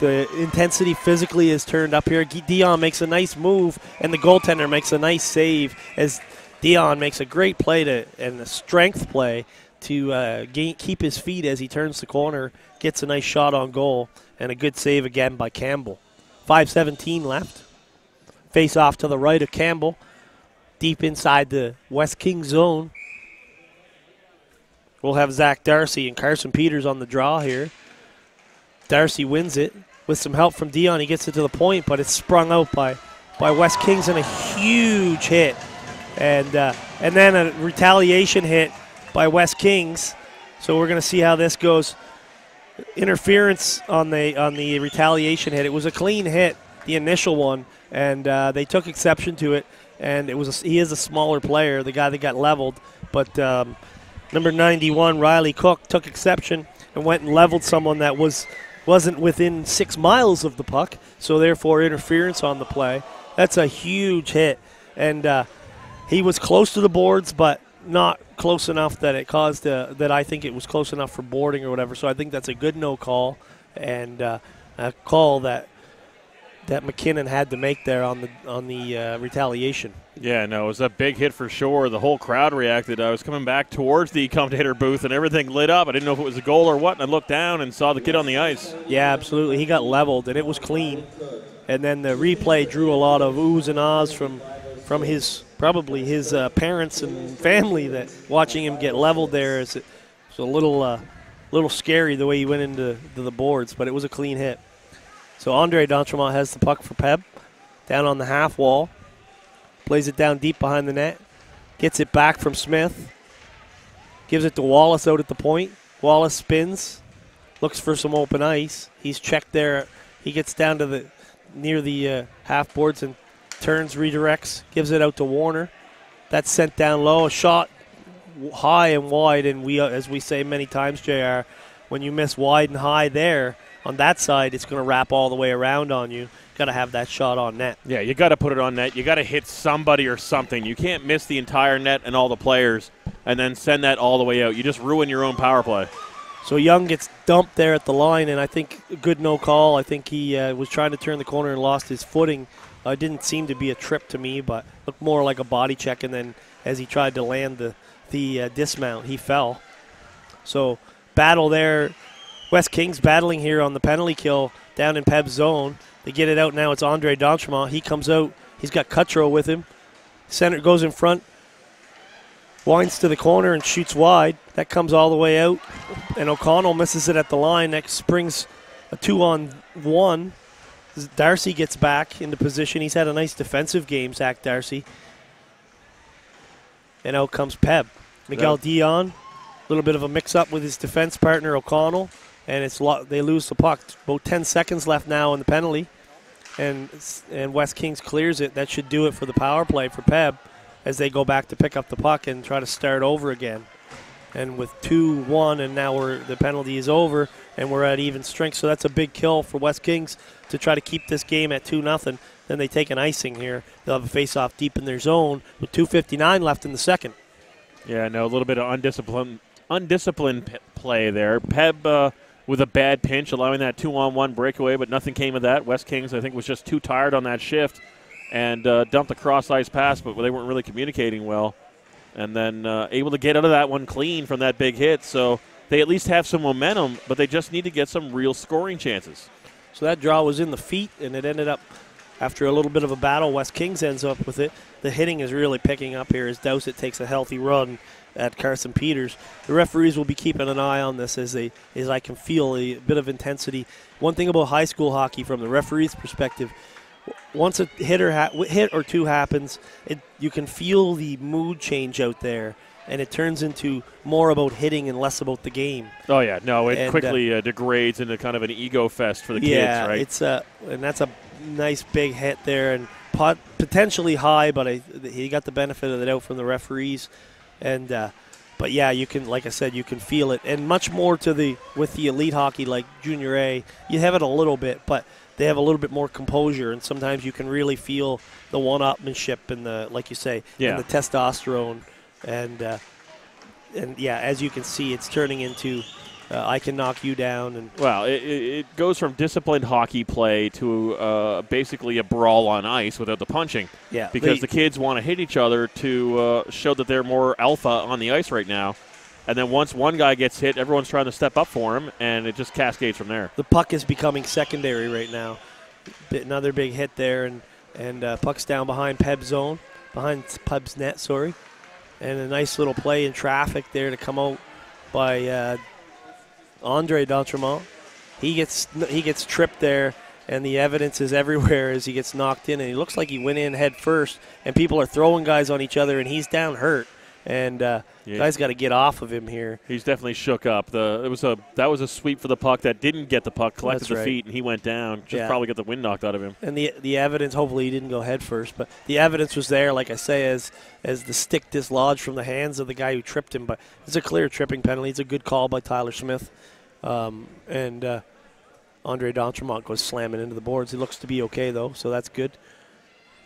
The intensity physically is turned up here. Dion makes a nice move, and the goaltender makes a nice save as Dion makes a great play and a strength play to keep his feet as he turns the corner, gets a nice shot on goal, and a good save again by Campbell. 5:17 left. Face off to the right of Campbell, deep inside the West King zone. We'll have Zach Darcy and Carson Peters on the draw here. Darcy wins it with some help from Dion. He gets it to the point, but it's sprung out by West Kings and a huge hit. And then a retaliation hit by West Kings. So we're going to see how this goes. Interference on the retaliation hit. It was a clean hit, the initial one, and they took exception to it. And he is a smaller player, the guy that got leveled. But number 91, Riley Cook, took exception and went and leveled someone that wasn't within 6 miles of the puck. So therefore, interference on the play. That's a huge hit, and he was close to the boards, but not close enough that it caused that I think it was close enough for boarding or whatever. So I think that's a good no call, and a call that McKinnon had to make there on the retaliation. Yeah, no, it was a big hit for sure. The whole crowd reacted. I was coming back towards the commentator booth, and everything lit up. I didn't know if it was a goal or what, and I looked down and saw the kid on the ice. Yeah, absolutely. He got leveled, and it was clean. And then the replay drew a lot of oohs and ahs from probably his parents and family, that watching him get leveled there is a little scary the way he went into the boards, but it was a clean hit. So Andre D'Entremont has the puck for Peb, down on the half wall, plays it down deep behind the net, gets it back from Smith, gives it to Wallace out at the point. Wallace spins, looks for some open ice. He's checked there. He gets down to near the half boards and turns, redirects, gives it out to Warner. That's sent down low, a shot high and wide, and as we say many times, JR, when you miss wide and high there, on that side, it's going to wrap all the way around on you. Got to have that shot on net. Yeah, you got to put it on net. You got to hit somebody or something. You can't miss the entire net and all the players and then send that all the way out. You just ruin your own power play. So Young gets dumped there at the line, and I think a good no call. I think he was trying to turn the corner and lost his footing. It didn't seem to be a trip to me, but looked more like a body check, and then as he tried to land the dismount, he fell. So battle there. West Kings battling here on the penalty kill down in Peb's zone. They get it out now. It's Andre D'Entremont. He comes out. He's got Cutro with him. Center goes in front, winds to the corner and shoots wide. That comes all the way out, and O'Connell misses it at the line. That springs a 2-on-1. Darcy gets back into position. He's had a nice defensive game, Zach Darcy. And out comes Peb. Miguel Dion, a little bit of a mix-up with his defense partner O'Connell. And they lose the puck. About 10 seconds left now in the penalty, and West Kings clears it. That should do it for the power play for Peb as they go back to pick up the puck and try to start over again. And with 2-1, and now the penalty is over, and we're at even strength. So that's a big kill for West Kings to try to keep this game at 2-0. Then they take an icing here. They'll have a face-off deep in their zone with 2:59 left in the second. Yeah, no, a little bit of undisciplined play there. Peb with a bad pinch, allowing that 2-on-1 breakaway, but nothing came of that. West Kings, I think, was just too tired on that shift and dumped a cross-ice pass, but they weren't really communicating well. And then able to get out of that one clean from that big hit. So they at least have some momentum, but they just need to get some real scoring chances. So that draw was in the feet, and it ended up, after a little bit of a battle, West Kings ends up with it. The hitting is really picking up here as Dowsett takes a healthy run at Carson Peters. The referees will be keeping an eye on this as I can feel a bit of intensity. One thing about high school hockey from the referee's perspective, once a hit or two happens, you can feel the mood change out there, and it turns into more about hitting and less about the game. Oh, yeah. No, it quickly degrades into kind of an ego fest for the kids, right? Yeah, and that's a nice big hit there, and potentially high, but he got the benefit of the doubt from the referees. But yeah, you can, like I said, you can feel it, and much more with the elite hockey like Junior A. You have it a little bit, but they have a little bit more composure, and sometimes you can really feel the one-upmanship and like you say, and the testosterone, and yeah, as you can see, it's turning into I can knock you down. And well, it goes from disciplined hockey play to basically a brawl on ice without the punching. Yeah, because the kids want to hit each other to show that they're more alpha on the ice right now. And then once one guy gets hit, everyone's trying to step up for him, and it just cascades from there. The puck is becoming secondary right now. Another big hit there, and puck's down behind Peb's zone, behind Peb's net, sorry. And a nice little play in traffic there to come out by Andre D'Entremont. He gets tripped there, and the evidence is everywhere as he gets knocked in, and he looks like he went in head first, and people are throwing guys on each other, and he's down hurt. And guys got to get off of him here. He's definitely shook up. That was a sweep for the puck that didn't get the puck, collected the feet, and he went down. Just probably got the wind knocked out of him. And the evidence, hopefully he didn't go head first, but the evidence was there, like I say, as the stick dislodged from the hands of the guy who tripped him. But it's a clear tripping penalty. It's a good call by Tyler Smith. And Andre D'Entremont goes slamming into the boards. He looks to be okay, though, so that's good.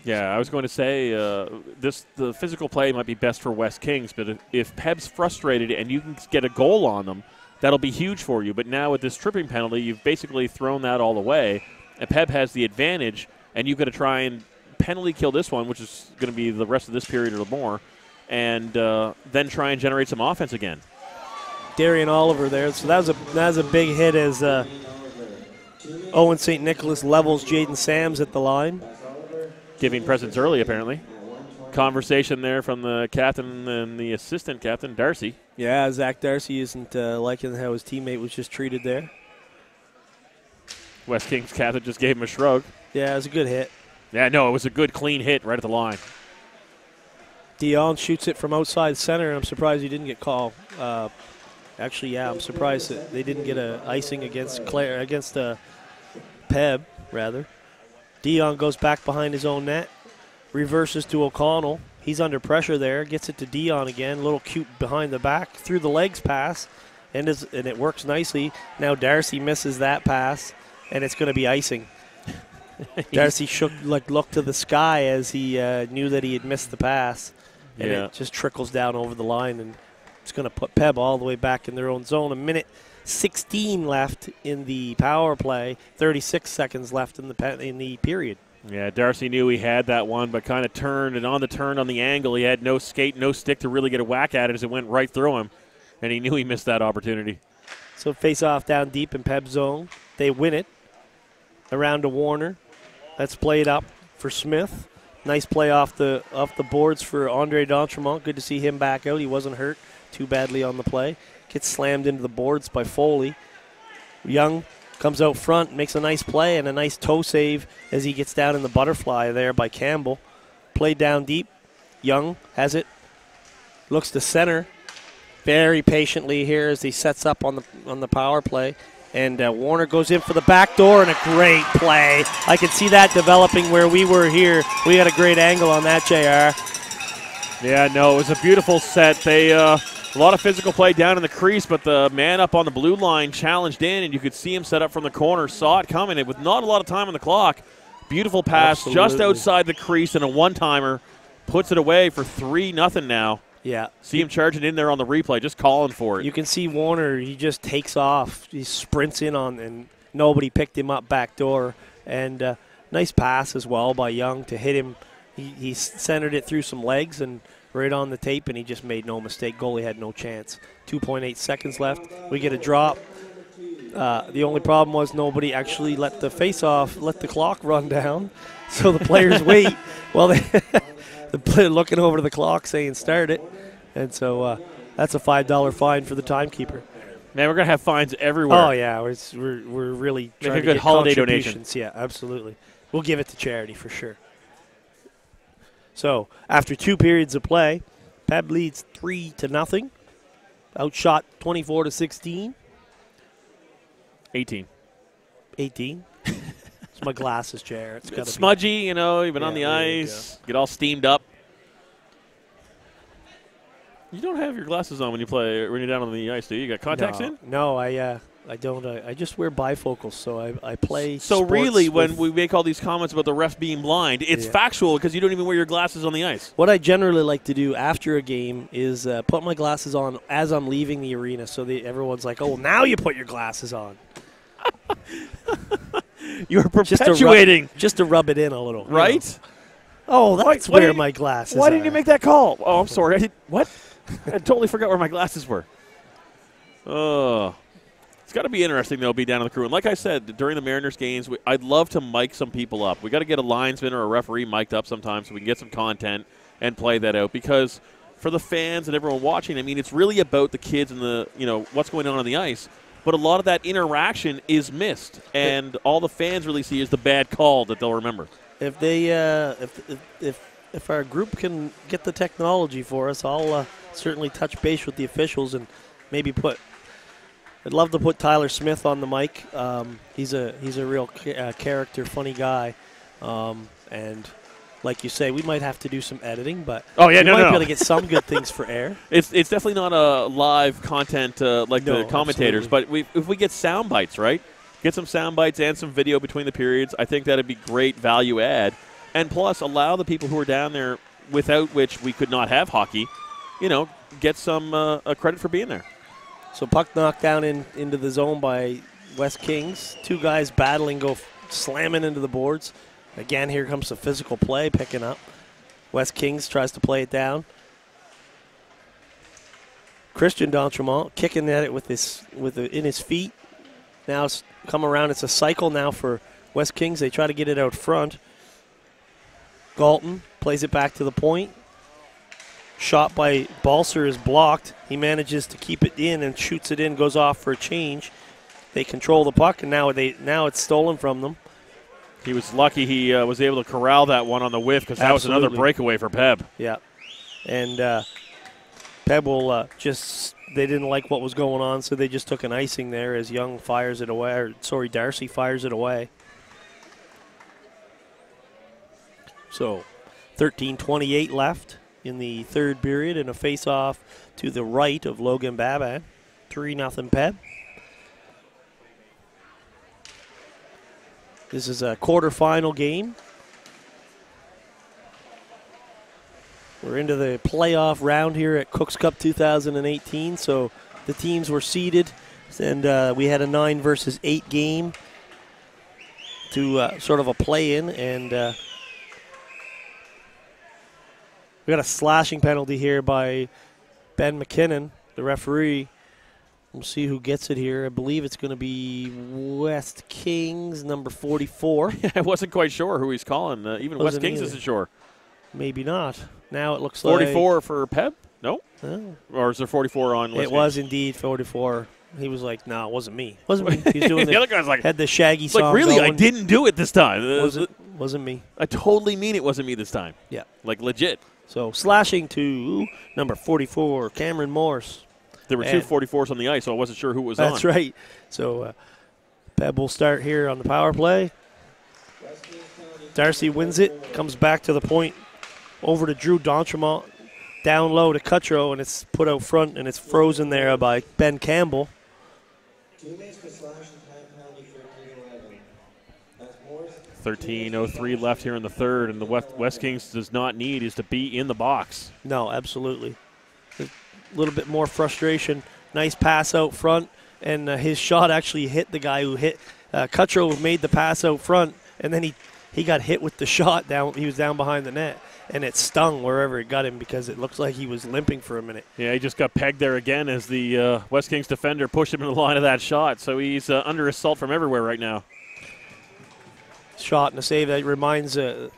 Yeah, I was going to say the physical play might be best for West Kings, but if Peb's frustrated and you can get a goal on them, that'll be huge for you. But now with this tripping penalty, you've basically thrown that all away, and Peb has the advantage, and you've got to try and penalty kill this one, which is going to be the rest of this period or more, and then try and generate some offense again. Darian Oliver there. So that was a big hit as Owen St. Nicholas levels Jaden Sams at the line. Giving presents early, apparently. Conversation there from the captain and the assistant captain, Darcy. Yeah, Zach Darcy isn't liking how his teammate was just treated there. West Kings captain just gave him a shrug. Yeah, it was a good hit. Yeah, no, it was a good, clean hit right at the line. Dion shoots it from outside center, and I'm surprised he didn't get called. Actually, yeah, I'm surprised that they didn't get an icing against Peb, rather. Dion goes back behind his own net, reverses to O'Connell. He's under pressure there, gets it to Dion again, a little cute behind the back, through the legs pass, and it works nicely. Now Darcy misses that pass, and it's going to be icing. Darcy looked to the sky as he knew that he had missed the pass, and it just trickles down over the line, and it's going to put Peb all the way back in their own zone. A minute 16 left in the power play, 36 seconds left in the period. Yeah, Darcy knew he had that one, but kind of turned, and on the turn on the angle, he had no skate, no stick to really get a whack at it as it went right through him, and he knew he missed that opportunity. So face off down deep in Peb's zone. They win it. Around to Warner. That's played up for Smith. Nice play off the boards for Andre D'Entremont. Good to see him back out. He wasn't hurt too badly on the play. Gets slammed into the boards by Foley. Young comes out front, makes a nice play and a nice toe save as he gets down in the butterfly there by Campbell. Played down deep. Young has it. Looks to center very patiently here as he sets up on the power play. And Warner goes in for the back door, and a great play. I could see that developing where we were here. We had a great angle on that, JR. Yeah, no, it was a beautiful set. They a lot of physical play down in the crease, but the man up on the blue line challenged in, and you could see him set up from the corner, saw it coming, and with not a lot of time on the clock, beautiful pass just outside the crease, and a one-timer puts it away for 3-0 now. Yeah. See him charging in there on the replay, just calling for it. You can see Warner, he just takes off. He sprints in on, and nobody picked him up back door. And nice pass as well by Young to hit him. He centered it through some legs and right on the tape, and he just made no mistake. Goalie had no chance. 2.8 seconds left. We get a drop. The only problem was nobody actually let the face-off, let the clock run down. So the players wait. Well, the player looking over to the clock saying start it. And so that's a $5 fine for the timekeeper. Man, we're going to have fines everywhere. Oh, yeah. We're really trying to make a good get holiday donation. contributions. Yeah, absolutely. We'll give it to charity for sure. So after 2 periods of play, Peb leads 3-0. Outshot 24-16. 18. It's my glasses, Jared. It's smudgy, you know. You've been on the ice. Get all steamed up. You don't have your glasses on when you play, when you're down on the ice, do you? You got contacts in? No, I I don't. I just wear bifocals, so I play. So sports really, when with- we make all these comments about the refs being blind, it's Yeah. factual because you don't even wear your glasses on the ice. What I generally like to do after a game is put my glasses on as I'm leaving the arena, so everyone's like, "Oh, now you put your glasses on." You're Just to rub- perpetuating, just to rub it in a little, you know. right? Oh, that's Why where didn't- my glasses. Why didn't you are. make that call? Oh, I'm sorry. What? I totally forgot where my glasses were. Oh. It's got to be interesting, though, be down in the crew. And like I said, during the Mariners games, I'd love to mic some people up. We got to get a linesman or a referee mic'd up sometime so we can get some content and play that out. Because for the fans and everyone watching, I mean, it's really about the kids and the what's going on the ice. But a lot of that interaction is missed, and all the fans really see is the bad call that they'll remember. If they if our group can get the technology for us, I'll certainly touch base with the officials and maybe put. I'd love to put Tyler Smith on the mic. He's a real character, funny guy, and like you say, we might have to do some editing, but Oh, yeah, we no, might no. be able to get some good things for air. It's definitely not a live content like No, the commentators, absolutely. but if we get sound bites, right? Get some sound bites and some video between the periods. I think that'd be great value add, and plus allow the people who are down there without which we could not have hockey, get some credit for being there. So puck knocked down into the zone by West Kings. Two guys battling, go slamming into the boards. Again, here comes the physical play picking up. West Kings tries to play it down. Christian D'Entremont kicking at it in his feet. Now it's come around. It's a cycle now for West Kings. They try to get it out front. Galton plays it back to the point. Shot by Balser is blocked. He manages to keep it in and shoots it in, goes off for a change. They control the puck, and now it's stolen from them. He was lucky he was able to corral that one on the whiff because that was another Absolutely. breakaway for Peb. Yeah. And Peb will they didn't like what was going on, so they just took an icing there as Young fires it away, Darcy fires it away. So 13:28 left in the third period, and a face-off to the right of Logan Baban. 3-0 Peb. This is a quarterfinal game. We're into the playoff round here at Cooks Cup 2018, so the teams were seeded, and we had a 9 versus 8 game to sort of a play-in, and we got a slashing penalty here by Ben McKinnon, the referee. We'll see who gets it here. I believe it's going to be West Kings, number 44. I wasn't quite sure who he's calling. Even West Wasn't Kings either. isn't sure. Maybe not. Now it looks like 44 for Peb? No? Oh. Or is there 44 on West It was indeed 44. He was like, "No, it wasn't me. Wasn't me." He's doing the other guy's like, had the Shaggy song. like, really, I going. didn't do it this time. Wasn't me. I totally mean it wasn't me this time. Yeah. Like, legit. So slashing to number 44, Cameron Morse. There were two 44s on the ice, so I wasn't sure who was on. That's right. So Peb will start here on the power play. Darcy wins it, comes back to the point, over to Drew D'Entremont, down low to Cutro, and it's put out front, and it's frozen there by Ben Campbell. Teammates for slash and time penalty 13-11. That's Morris. 13:03 left here in the third, and the West Kings does not need is to be in the box. No, absolutely. A little bit more frustration. Nice pass out front, and his shot actually hit the guy who hit. Cutro made the pass out front, and then he got hit with the shot down. He was down behind the net, and it stung wherever it got him because it looks like he was limping for a minute. Yeah, he just got pegged there again as the West Kings defender pushed him in the line of that shot. So he's under assault from everywhere right now. Shot and a save. That reminds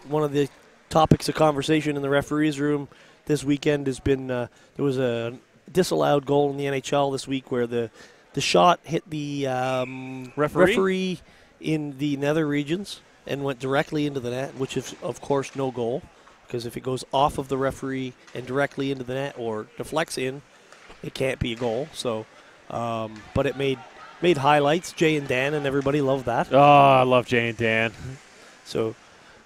one of the topics of conversation in the referees' room this weekend has been there was a disallowed goal in the NHL this week where the shot hit the referee in the nether regions and went directly into the net, which is, of course, no goal, because if it goes off of the referee and directly into the net or deflects in, it can't be a goal. So, but it made highlights. Jay and Dan and everybody loved that. Oh, I love Jay and Dan. So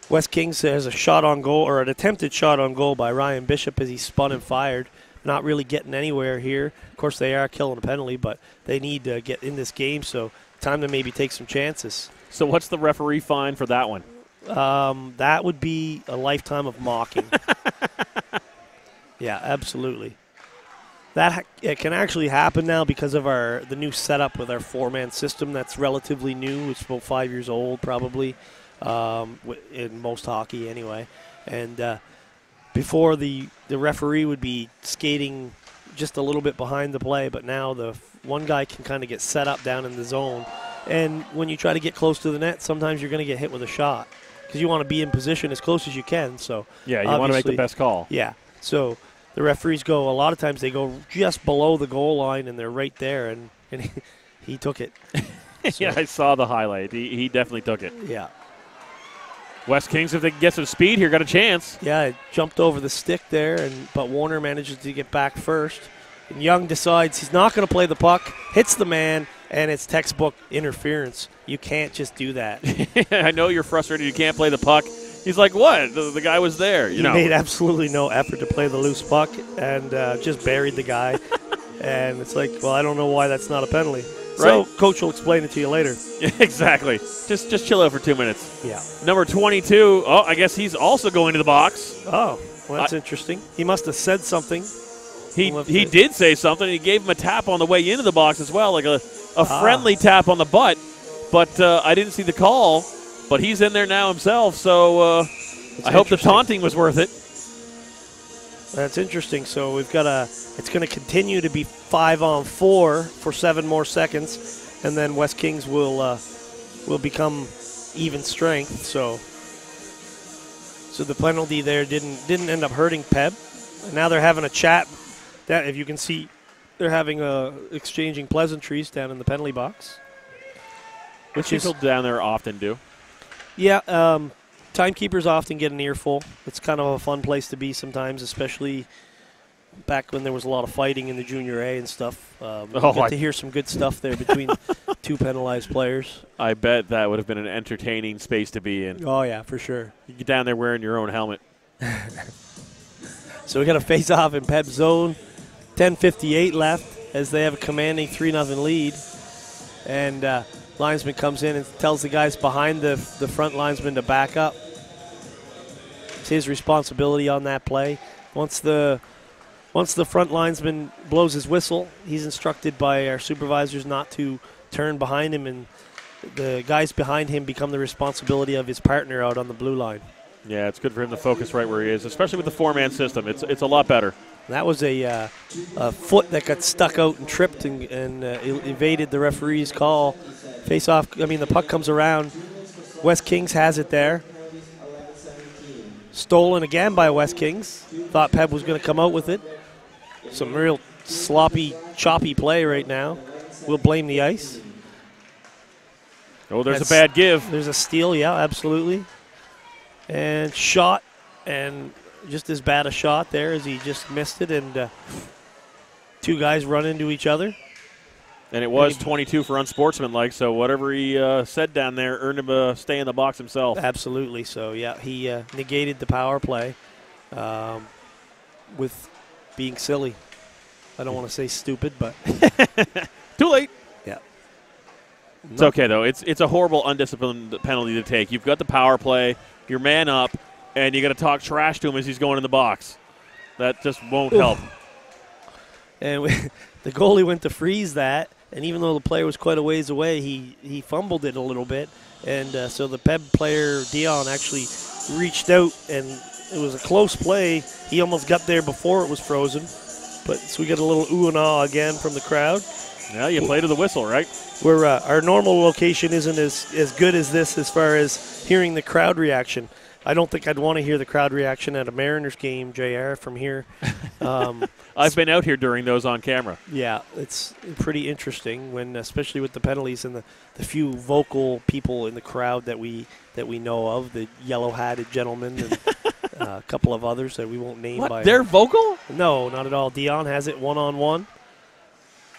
West Kings has a shot on goal, or an attempted shot on goal by Ryan Bishop as he spun and fired. not really getting anywhere here. Of course, they are killing a penalty, but they need to get in this game, so time to maybe take some chances. So what's the referee fine for that one? That would be a lifetime of mocking. Yeah, absolutely. It can actually happen now because of the new setup with our 4-man system that's relatively new. It's about 5 years old probably, in most hockey anyway. And before the referee would be skating just a little bit behind the play, but now the one guy can kind of get set up down in the zone. And when you try to get close to the net, sometimes you're going to get hit with a shot because you want to be in position as close as you can. So yeah, you want to make the best call. Yeah. So the referees a lot of times they go just below the goal line and they're right there, and he took it. So, yeah, I saw the highlight. He definitely took it. Yeah. West Kings, if they can get some speed here, got a chance. Yeah, it jumped over the stick there, but Warner manages to get back first. And Young decides he's not going to play the puck, hits the man, and it's textbook interference. You can't just do that. I know you're frustrated you can't play the puck. He's like, what? The guy was there. He made absolutely no effort to play the loose puck and just buried the guy. And it's like, well, I don't know why that's not a penalty. So coach will explain it to you later. Yeah, exactly. Just chill out for 2 minutes. Yeah. Number 22. Oh, I guess he's also going to the box. Oh, well, that's interesting. He must have said something. He did say something. He gave him a tap on the way into the box as well, like a friendly tap on the butt. But I didn't see the call. But he's in there now himself, so I hope the taunting was worth it. That's interesting. So we've got it's going to continue to be 5-on-4 for 7 more seconds, and then West Kings will become even strength. So the penalty there didn't end up hurting Peb. And now they're having a chat. That, if you can see, they're having exchanging pleasantries down in the penalty box, which people down there often do. Yeah, timekeepers often get an earful. It's kind of a fun place to be sometimes, especially back when there was a lot of fighting in the Junior A and stuff. Get to hear some good stuff there between two penalized players. I bet that would have been an entertaining space to be in. Oh, yeah, for sure. You get down there wearing your own helmet. So we got a face-off in Pep zone. 10:58 left as they have a commanding 3-0 lead. And linesman comes in and tells the guys behind the front linesman to back up. It's his responsibility on that play. Once the front linesman blows his whistle, he's instructed by our supervisors not to turn behind him, and the guys behind him become the responsibility of his partner out on the blue line. Yeah, it's good for him to focus right where he is, especially with the 4-man system. It's a lot better. That was a foot that got stuck out and tripped and evaded the referee's call. Face off, the puck comes around. West Kings has it there. Stolen again by West Kings. Thought Peb was going to come out with it. Some real sloppy, choppy play right now. We'll blame the ice. Oh, there's a bad give. There's a steal, yeah, absolutely. And shot, and just as bad a shot there as he just missed it, and two guys run into each other. And it was 22 for unsportsmanlike, so whatever he said down there earned him a stay in the box himself. Absolutely. So, yeah, he negated the power play with being silly. I don't want to say stupid, but too late. Yeah. It's okay, though. It's a horrible, undisciplined penalty to take. You've got the power play, you're man up, and you got to talk trash to him as he's going in the box. That just won't help. And the goalie went to freeze that. And even though the player was quite a ways away, he fumbled it a little bit. And so the Peb player, Dion, actually reached out, and it was a close play. He almost got there before it was frozen. But so we got a little ooh and ah again from the crowd. Yeah, you play to the whistle, right? Our normal location isn't as good as this as far as hearing the crowd reaction. I don't think I'd want to hear the crowd reaction at a Mariners game, JR, from here. I've been out here during those on camera. Yeah, it's pretty interesting when, especially with the penalties and the few vocal people in the crowd that we know of, the yellow-hatted gentleman and a couple of others that we won't name. What? They're vocal? No, not at all. Dion has it one-on-one.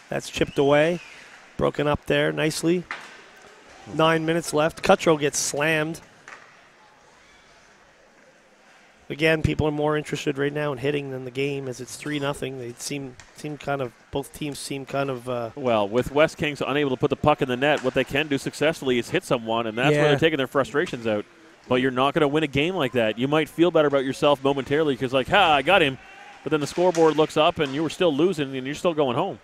That's chipped away, broken up there nicely. 9 minutes left. Cutro gets slammed. again, people are more interested right now in hitting than the game, as it's 3-0. They seem kind of, both teams seem kind of. Well, with West Kings unable to put the puck in the net, what they can do successfully is hit someone, and that's where they're taking their frustrations out. But you're not going to win a game like that. You might feel better about yourself momentarily because, like, I got him. But then the scoreboard looks up, and you were still losing, and you're still going home.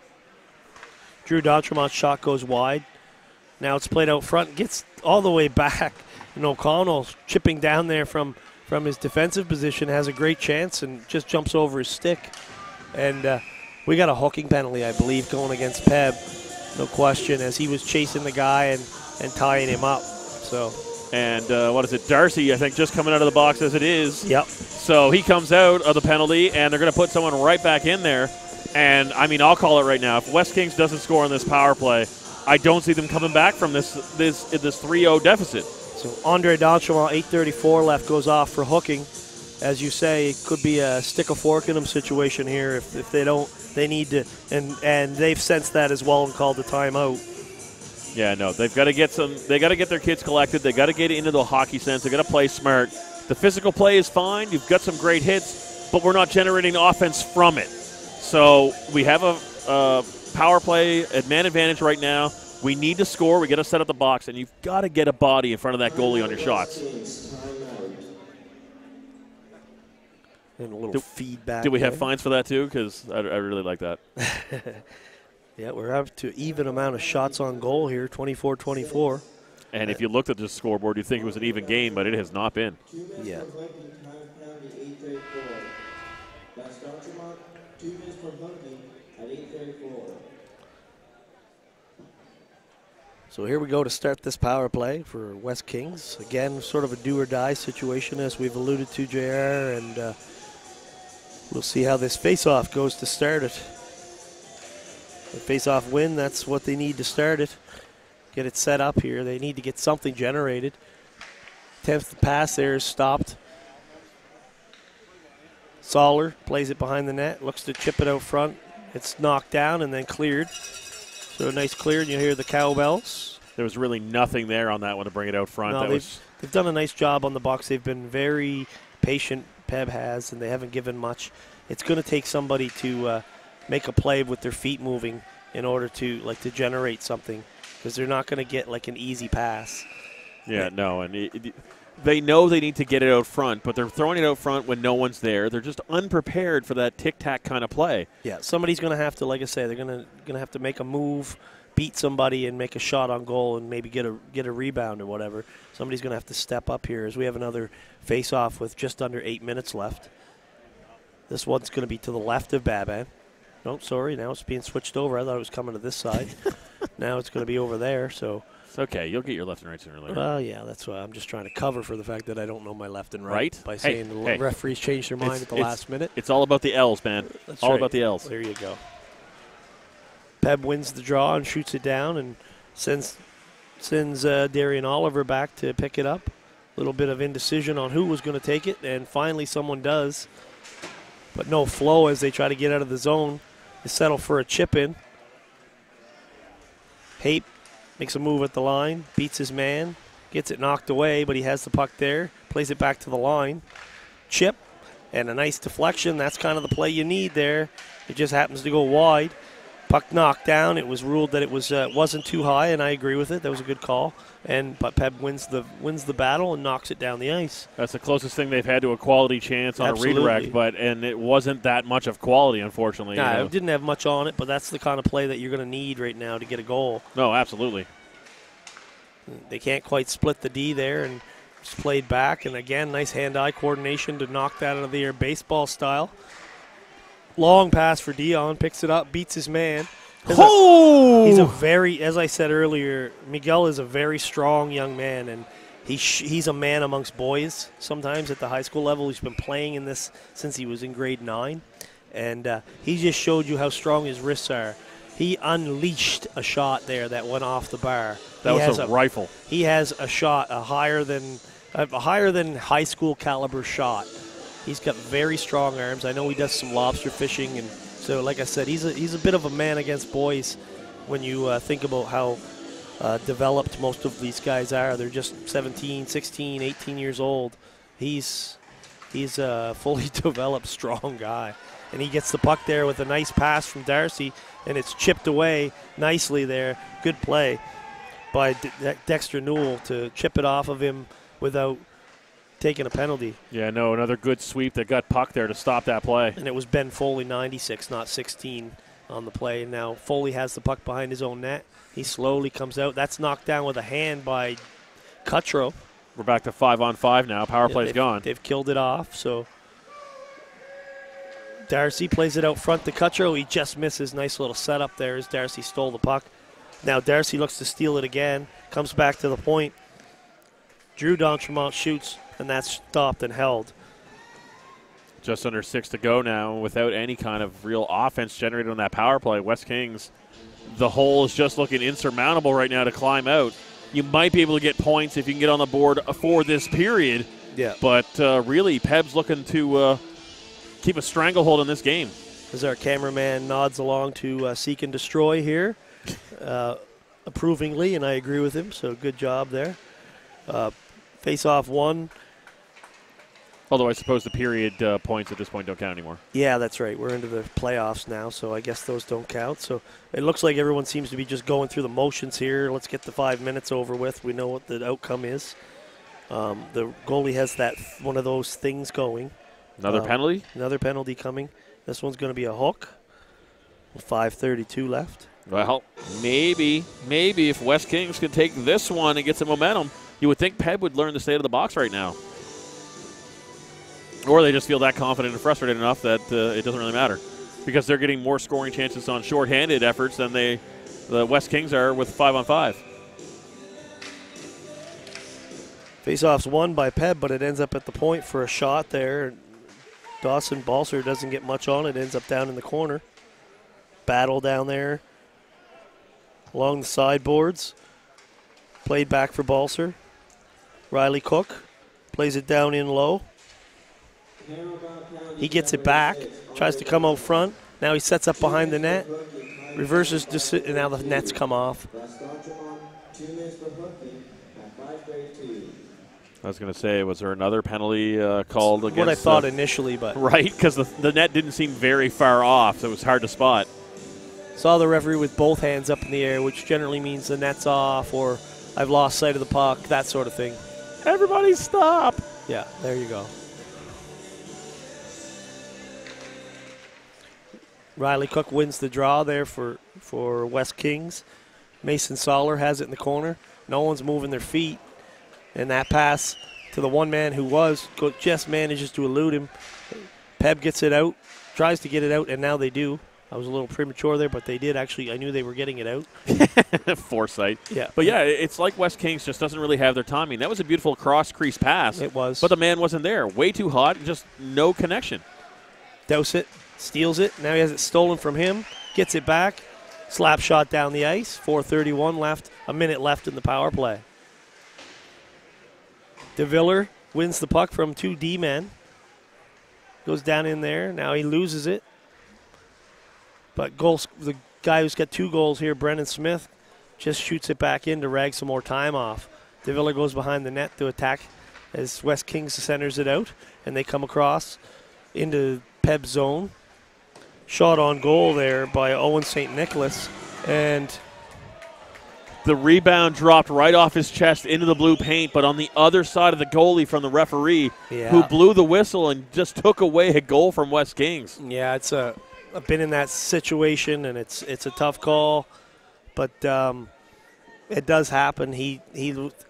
Drew D'Entremont's shot goes wide. Now it's played out front, gets all the way back. And O'Connell chipping down there from his defensive position has a great chance and just jumps over his stick. And we got a hooking penalty, I believe, going against Peb. No question, as he was chasing the guy and tying him up. So. And what is it? Darcy, I think, just coming out of the box as it is. Yep. So he comes out of the penalty, and they're going to put someone right back in there. And, I mean, I'll call it right now. If West Kings doesn't score on this power play, I don't see them coming back from this 3-0 deficit. So Andre D'Entremont, 8:34 left, goes off for hooking. As you say, it could be a stick a fork in them situation here. If they don't, they need to, and they've sensed that as well and called the timeout. Yeah, no, they've got to get they got to get their kids collected. They got to get into the hockey sense. They got to play smart. The physical play is fine. You've got some great hits, but we're not generating offense from it. So we have a power play at man advantage right now. We need to score. We got to set up the box, and you've got to get a body in front of that goalie on your shots. And a little feedback. Do we have fines for that too? Because I really like that. Yeah, we're up to even amount of shots on goal here, 24-24. And if you looked at the scoreboard, you'd think it was an even game, but it has not been. Yeah. So here we go to start this power play for West Kings. Again, sort of a do-or-die situation, as we've alluded to, JR, and we'll see how this face-off goes to start it. The face-off win, that's what they need to start it. Get it set up here. They need to get something generated. Attempts to pass there is stopped. Soller plays it behind the net, looks to chip it out front. It's knocked down and then cleared. So a nice clear, and you hear the cowbells. There was really nothing there on that one to bring it out front. No, they've done a nice job on the box. They've been very patient, Peb has, and they haven't given much. It's going to take somebody to make a play with their feet moving in order to generate something, because they're not going to get like an easy pass. Yeah, no, and they know they need to get it out front, but they're throwing it out front when no one's there. They're just unprepared for that tic-tac kind of play. Yeah, somebody's going to have to, like I say, they're going to have to make a move, beat somebody, and make a shot on goal, and maybe get a rebound or whatever. Somebody's going to have to step up here, as we have another face-off with just under 8 minutes left. This one's going to be to the left of Baban. No, sorry, now it's being switched over. I thought it was coming to this side. Now it's going to be over there, so. It's okay. You'll get your left and right sooner or later. Well, yeah, that's why I'm just trying to cover for the fact that I don't know my left and right. By saying the referees changed their mind at the last minute. It's all about the L's, man. That's all right. about the L's. There you go. Peb wins the draw and shoots it down and sends Darian Oliver back to pick it up. A little bit of indecision on who was going to take it, and finally someone does. But no flow as they try to get out of the zone. They settle for a chip in. Hape makes a move at the line, beats his man, gets it knocked away, but he has the puck there, plays it back to the line. Chip and a nice deflection. That's kind of the play you need there. It just happens to go wide. Puck knocked down. It was ruled that it wasn't too high, and I agree with it. That was a good call. But Peb wins the battle and knocks it down the ice. That's the closest thing they've had to a quality chance on Absolutely. a redirect, and it wasn't that much of quality, unfortunately. Nah, it didn't have much on it, but that's the kind of play that you're going to need right now to get a goal. No, absolutely. They can't quite split the D there, and it's played back. And again, nice hand-eye coordination to knock that out of the air, baseball style. Long pass for Dion, picks it up, beats his man. He's a very, as I said earlier, Miguel is a very strong young man, and he's a man amongst boys sometimes at the high school level. He's been playing in this since he was in grade 9, and he just showed you how strong his wrists are. He unleashed a shot there that went off the bar. That was a rifle. He has a shot, a higher than high school caliber shot. He's got very strong arms. I know he does some lobster fishing, and so, like I said, he's a bit of a man against boys when you think about how developed most of these guys are. They're just 17, 16, 18 years old. He's He's a fully developed, strong guy. And he gets the puck there with a nice pass from Darcy, and it's chipped away nicely there. Good play by Dexter Newell to chip it off of him without taking a penalty. Yeah, no, another good sweep that got puck there to stop that play. And it was Ben Foley, 96, not 16 on the play. Now Foley has the puck behind his own net. He slowly comes out. That's knocked down with a hand by Cutro. We're back to 5-on-5 now. Power play's gone. They've killed it off, so Darcy plays it out front to Cutro. He just misses. Nice little setup there as Darcy stole the puck. Now Darcy looks to steal it again. Comes back to the point. Drew D'Entremont shoots, and that's stopped and held. Just under 6 to go now without any kind of real offense generated on that power play. West Kings, the hole is just looking insurmountable right now to climb out. You might be able to get points if you can get on the board for this period. Yeah. But really, Peb's looking to keep a stranglehold on this game. As our cameraman nods along to seek and destroy here, approvingly, and I agree with him, so good job there. Face-off 1. Although I suppose the period points at this point don't count anymore. Yeah, that's right. We're into the playoffs now, so I guess those don't count. So it looks like everyone seems to be just going through the motions here. Let's get the 5 minutes over with. We know what the outcome is. The goalie has that one of those things going. Another penalty? Another penalty coming. This one's going to be a hook. 5:32 left. Well, maybe if West Kings can take this one and get some momentum, you would think Peb would learn the state of the box right now. Or they just feel that confident and frustrated enough that it doesn't really matter. Because they're getting more scoring chances on shorthanded efforts than the West Kings are with 5-on-5. Face-off's won by Peb, but it ends up at the point for a shot there. Dawson Balser doesn't get much on it. Ends up down in the corner. Battle down there along the sideboards. Played back for Balser. Riley Cook plays it down in low. He gets it back, tries to come out front. Now he sets up behind the net, reverses, and now the net's come off. I was going to say, was there another penalty called against? What I thought initially, but right, because the net didn't seem very far off, so it was hard to spot. Saw the referee with both hands up in the air, which generally means the net's off or I've lost sight of the puck, that sort of thing. Everybody stop. Yeah, there you go. Riley Cook wins the draw there for West Kings. Mason Soller has it in the corner. No one's moving their feet. And that pass to the one man who just manages to elude him. Peb gets it out, tries to get it out, and now they do. I was a little premature there, but they did actually. I knew they were getting it out. Foresight. Yeah. But yeah, it's like West Kings just doesn't really have their timing. That was a beautiful cross-crease pass. It was. But the man wasn't there. Way too hot, just no connection. Dowsett steals it. Now he has it stolen from him. Gets it back. Slap shot down the ice. 4:31 left. A minute left in the power play. DeViller wins the puck from 2 D-men. Goes down in there. Now he loses it. But the guy who's got 2 goals here, Brennan Smith, just shoots it back in to rag some more time off. DeViller goes behind the net to attack as West Kings centers it out, and they come across into Peb's zone. Shot on goal there by Owen St. Nicholas, and the rebound dropped right off his chest into the blue paint, but on the other side of the goalie from the referee, who blew the whistle and just took away a goal from West Kings. Yeah, I've been in that situation, and it's a tough call, but it does happen. He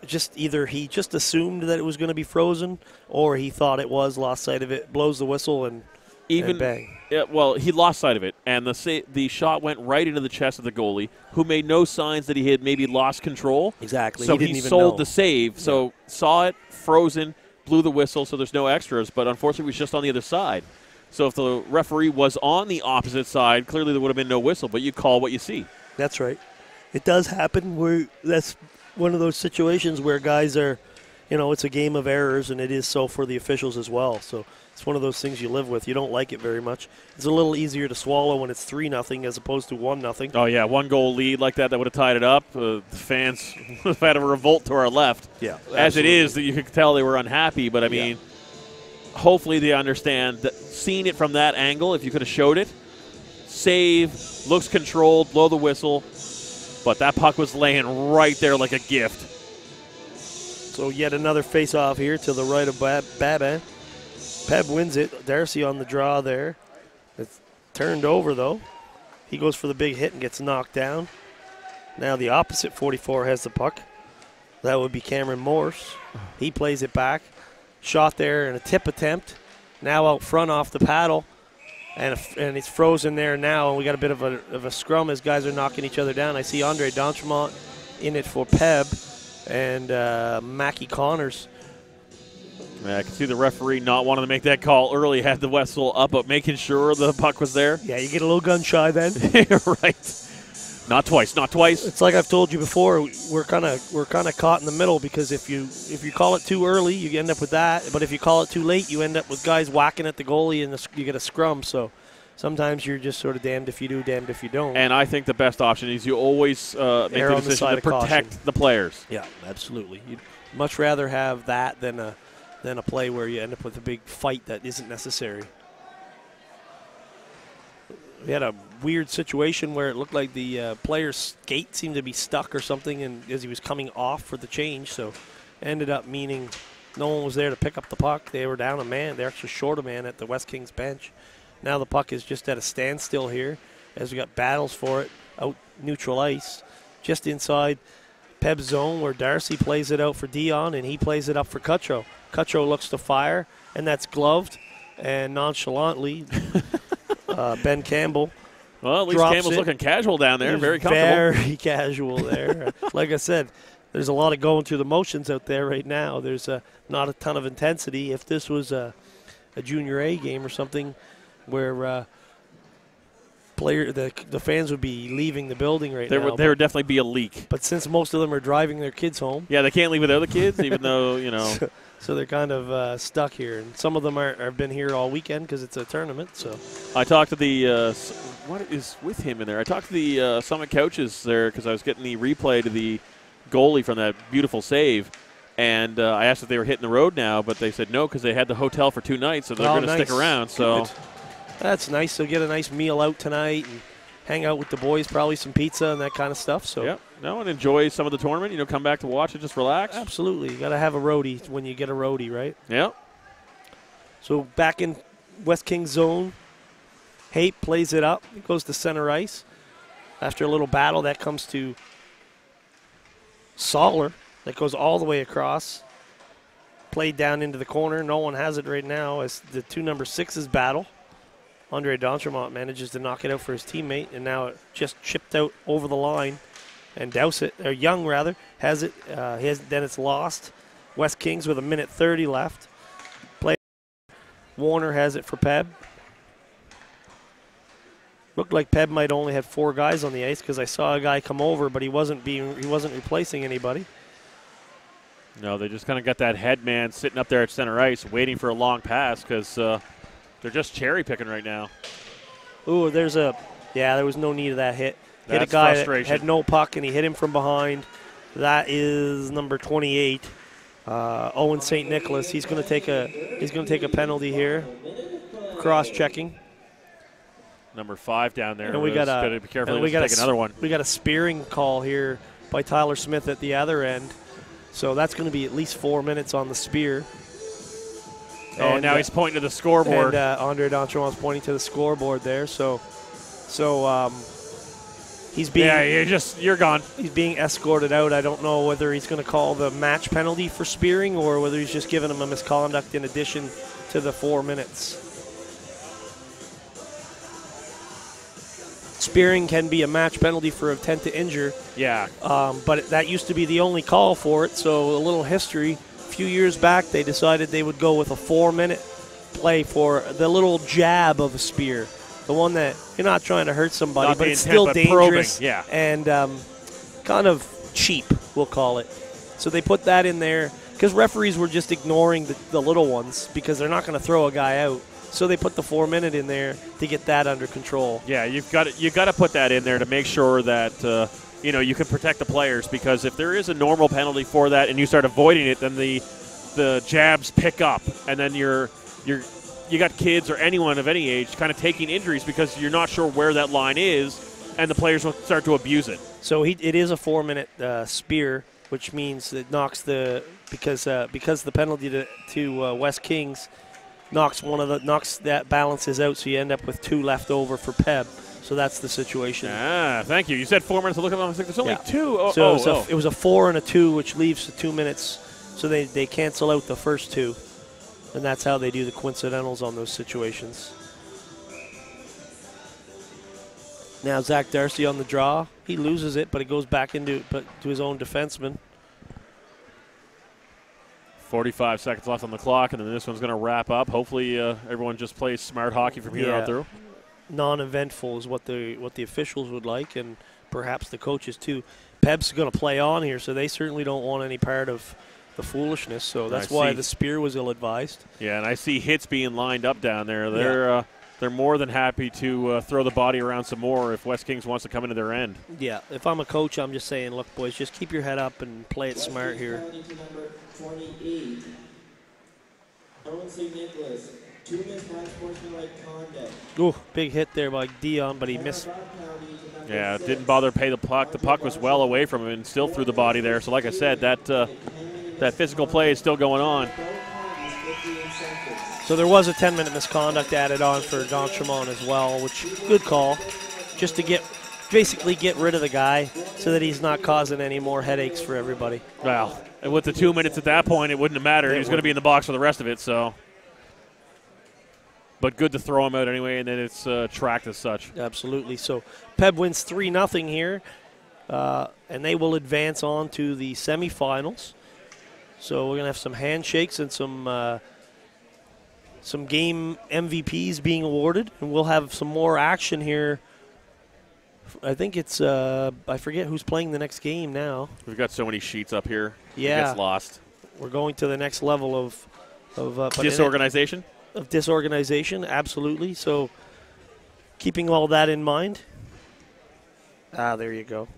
just assumed that it was going to be frozen, or he thought it was, lost sight of it, blows the whistle, and bang. Yeah, well, he lost sight of it, and the shot went right into the chest of the goalie, who made no signs that he had maybe lost control. Exactly. So he didn't even sold know. the save. So saw it, frozen, blew the whistle, so there's no extras, but unfortunately it was just on the other side. So if the referee was on the opposite side, clearly there would have been no whistle, but you call what you see. That's right. It does happen. That's one of those situations where guys are, it's a game of errors, and it is so for the officials as well. So it's one of those things you live with. You don't like it very much. It's a little easier to swallow when it's 3-0 as opposed to 1-0. Oh, yeah, 1-goal lead like that would have tied it up. The fans would have had a revolt to our left. Yeah, absolutely. As it is, you could tell they were unhappy, but I mean, hopefully they understand that seeing it from that angle, if you could have showed it, save, looks controlled, blow the whistle, but that puck was laying right there like a gift. So yet another face-off here to the right of Babin. Peb wins it. Darcy on the draw there. It's turned over, though. He goes for the big hit and gets knocked down. Now the opposite 44 has the puck. That would be Cameron Morse. He plays it back. Shot there in a tip attempt. Now out front off the paddle. And it's frozen there now. And we got a bit of a scrum as guys are knocking each other down. I see Andre D'Entremont in it for Peb and Mackie Connors. Yeah, I can see the referee not wanting to make that call early, had the whistle up, but making sure the puck was there. Yeah, you get a little gun shy then. Right. Not twice, not twice. It's like I've told you before. We're kind of caught in the middle because if you call it too early, you end up with that. But if you call it too late, you end up with guys whacking at the goalie and you get a scrum. So sometimes you're just sort of damned if you do, damned if you don't. And I think the best option is you always make the decision to protect the players. Yeah, absolutely. You'd much rather have that than a play where you end up with a big fight that isn't necessary. We had a weird situation where it looked like the player's skate seemed to be stuck or something, and as he was coming off for the change, so ended up meaning no one was there to pick up the puck. They were down a man. They're actually short a man at the West Kings bench. Now the puck is just at a standstill here as we got battles for it out neutral ice, just inside Peb's zone where Darcy plays it out for Dion and he plays it up for Cutro. Cutro looks to fire, and that's gloved, and nonchalantly Ben Campbell. Well, at least Campbell's looking casual down there, very comfortable. Very casual there. Like I said, there's a lot of going through the motions out there right now. There's not a ton of intensity. If this was a junior A game or something where the fans would be leaving the building right now. There would definitely be a leak. But since most of them are driving their kids home. Yeah, they can't leave with other kids, even though, you know. So they're kind of stuck here. And some of them have been here all weekend because it's a tournament. So I talked to the what is with him in there? I talked to the Summit coaches there because I was getting the replay to the goalie from that beautiful save. And I asked if they were hitting the road now, but they said no because they had the hotel for 2 nights, so they're going to stick around. So that's nice. So get a nice meal out tonight and hang out with the boys, probably some pizza and that kind of stuff. So yeah, no, and enjoy some of the tournament. You know, come back to watch it, just relax. Absolutely, you got to have a roadie when you get a roadie, right? Yeah. So back in West Kings zone, Hape plays it up. It goes to center ice. After a little battle, that comes to Soller. That goes all the way across. Played down into the corner. No one has it right now as the 2 number 6s battle. Andre D'Entremont manages to knock it out for his teammate, and now it just chipped out over the line. And Dowsett, or Young rather, has it. Then it's lost. West Kings with 1:30 left. Warner has it for Peb. Looked like Peb might only have 4 guys on the ice because I saw a guy come over, but he wasn't replacing anybody. No, they just kind of got that head man sitting up there at center ice waiting for a long pass because they're just cherry picking right now. Ooh, there was no need of that hit. That's hit a guy frustration. that had no puck, and he hit him from behind. That is number 28, Owen St. Nicholas. He's going to take a penalty here. Cross-checking. Number 5 down there. And we got to be careful. We got another one. We got a spearing call here by Tyler Smith at the other end. So that's going to be at least 4 minutes on the spear. Oh, and now he's pointing to the scoreboard. And Andre D'Entremont's pointing to the scoreboard there. So he's being you're gone. He's being escorted out. I don't know whether he's going to call the match penalty for spearing or whether he's just giving him a misconduct in addition to the 4 minutes. Spearing can be a match penalty for intent to injure. Yeah. But that used to be the only call for it. So a little history. A few years back, they decided they would go with a 4-minute play for the little jab of a spear. The one that you're not trying to hurt somebody, but it's still dangerous and kind of cheap, we'll call it. So they put that in there because referees were just ignoring the little ones because they're not going to throw a guy out. So they put the 4-minute in there to get that under control. Yeah, you've got to put that in there to make sure that you can protect the players, because if there is a normal penalty for that and you start avoiding it, then the jabs pick up, and then you're you got kids or anyone of any age kind of taking injuries because you're not sure where that line is, and the players will start to abuse it. So it is a 4-minute spear, which means it knocks because the penalty to West Kings knocks that balances out, so you end up with 2 left over for Peb. So that's the situation. Thank you. You said 4 minutes. I look at them. I was like, there's only 2. It was a 4 and a 2, which leaves the 2 minutes. So they cancel out the first 2, and that's how they do the coincidentals on those situations. Now Zach Darcy on the draw. He loses it, but it goes back to his own defenseman. 45 seconds left on the clock, and then this one's going to wrap up. Hopefully everyone just plays smart hockey from here on through. Non-eventful is what the officials would like, and perhaps the coaches too. Peb's going to play on here, so they certainly don't want any part of the foolishness. So that's why the spear was ill-advised. Yeah, and I see hits being lined up down there. They're more than happy to throw the body around some more if West Kings wants to come into their end. Yeah, if I'm a coach, I'm just saying, look, boys, just keep your head up and play it smart here. Number 28, Owen St. Nicholas, 2 minutes non-sportsmanlike conduct. Ooh, big hit there by Dion, but he missed. Yeah, didn't bother to pay the puck. The puck was well away from him and still threw the body there. So like I said, that physical play is still going on. So there was a 10-minute misconduct added on for Don Tremont as well, which good call, just to basically get rid of the guy so that he's not causing any more headaches for everybody. Well, and with the 2 minutes at that point, it wouldn't have mattered. He was going to be in the box for the rest of it, so. But good to throw him out anyway, and then it's tracked as such. Absolutely. So Peb wins 3-0 here, and they will advance on to the semifinals. So we're going to have some handshakes and some game MVPs being awarded, and we'll have some more action here. I think it's I forget who's playing the next game now. We've got so many sheets up here. Yeah, it gets lost. We're going to the next level of disorganization. Of disorganization, absolutely. So keeping all that in mind. There you go.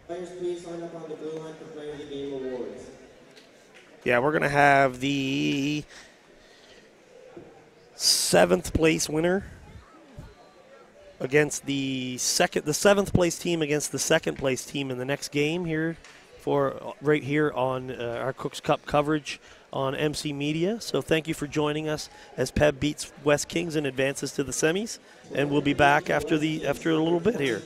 Players, please sign up on the blue line for Player of the Game awards. Yeah, we're going to have the 7th place winner against the 7th place team against the 2nd place team in the next game here right here on our Cooks Cup coverage on MC Media. So thank you for joining us as Peb beats West Kings and advances to the semis, and we'll be back after a little bit here.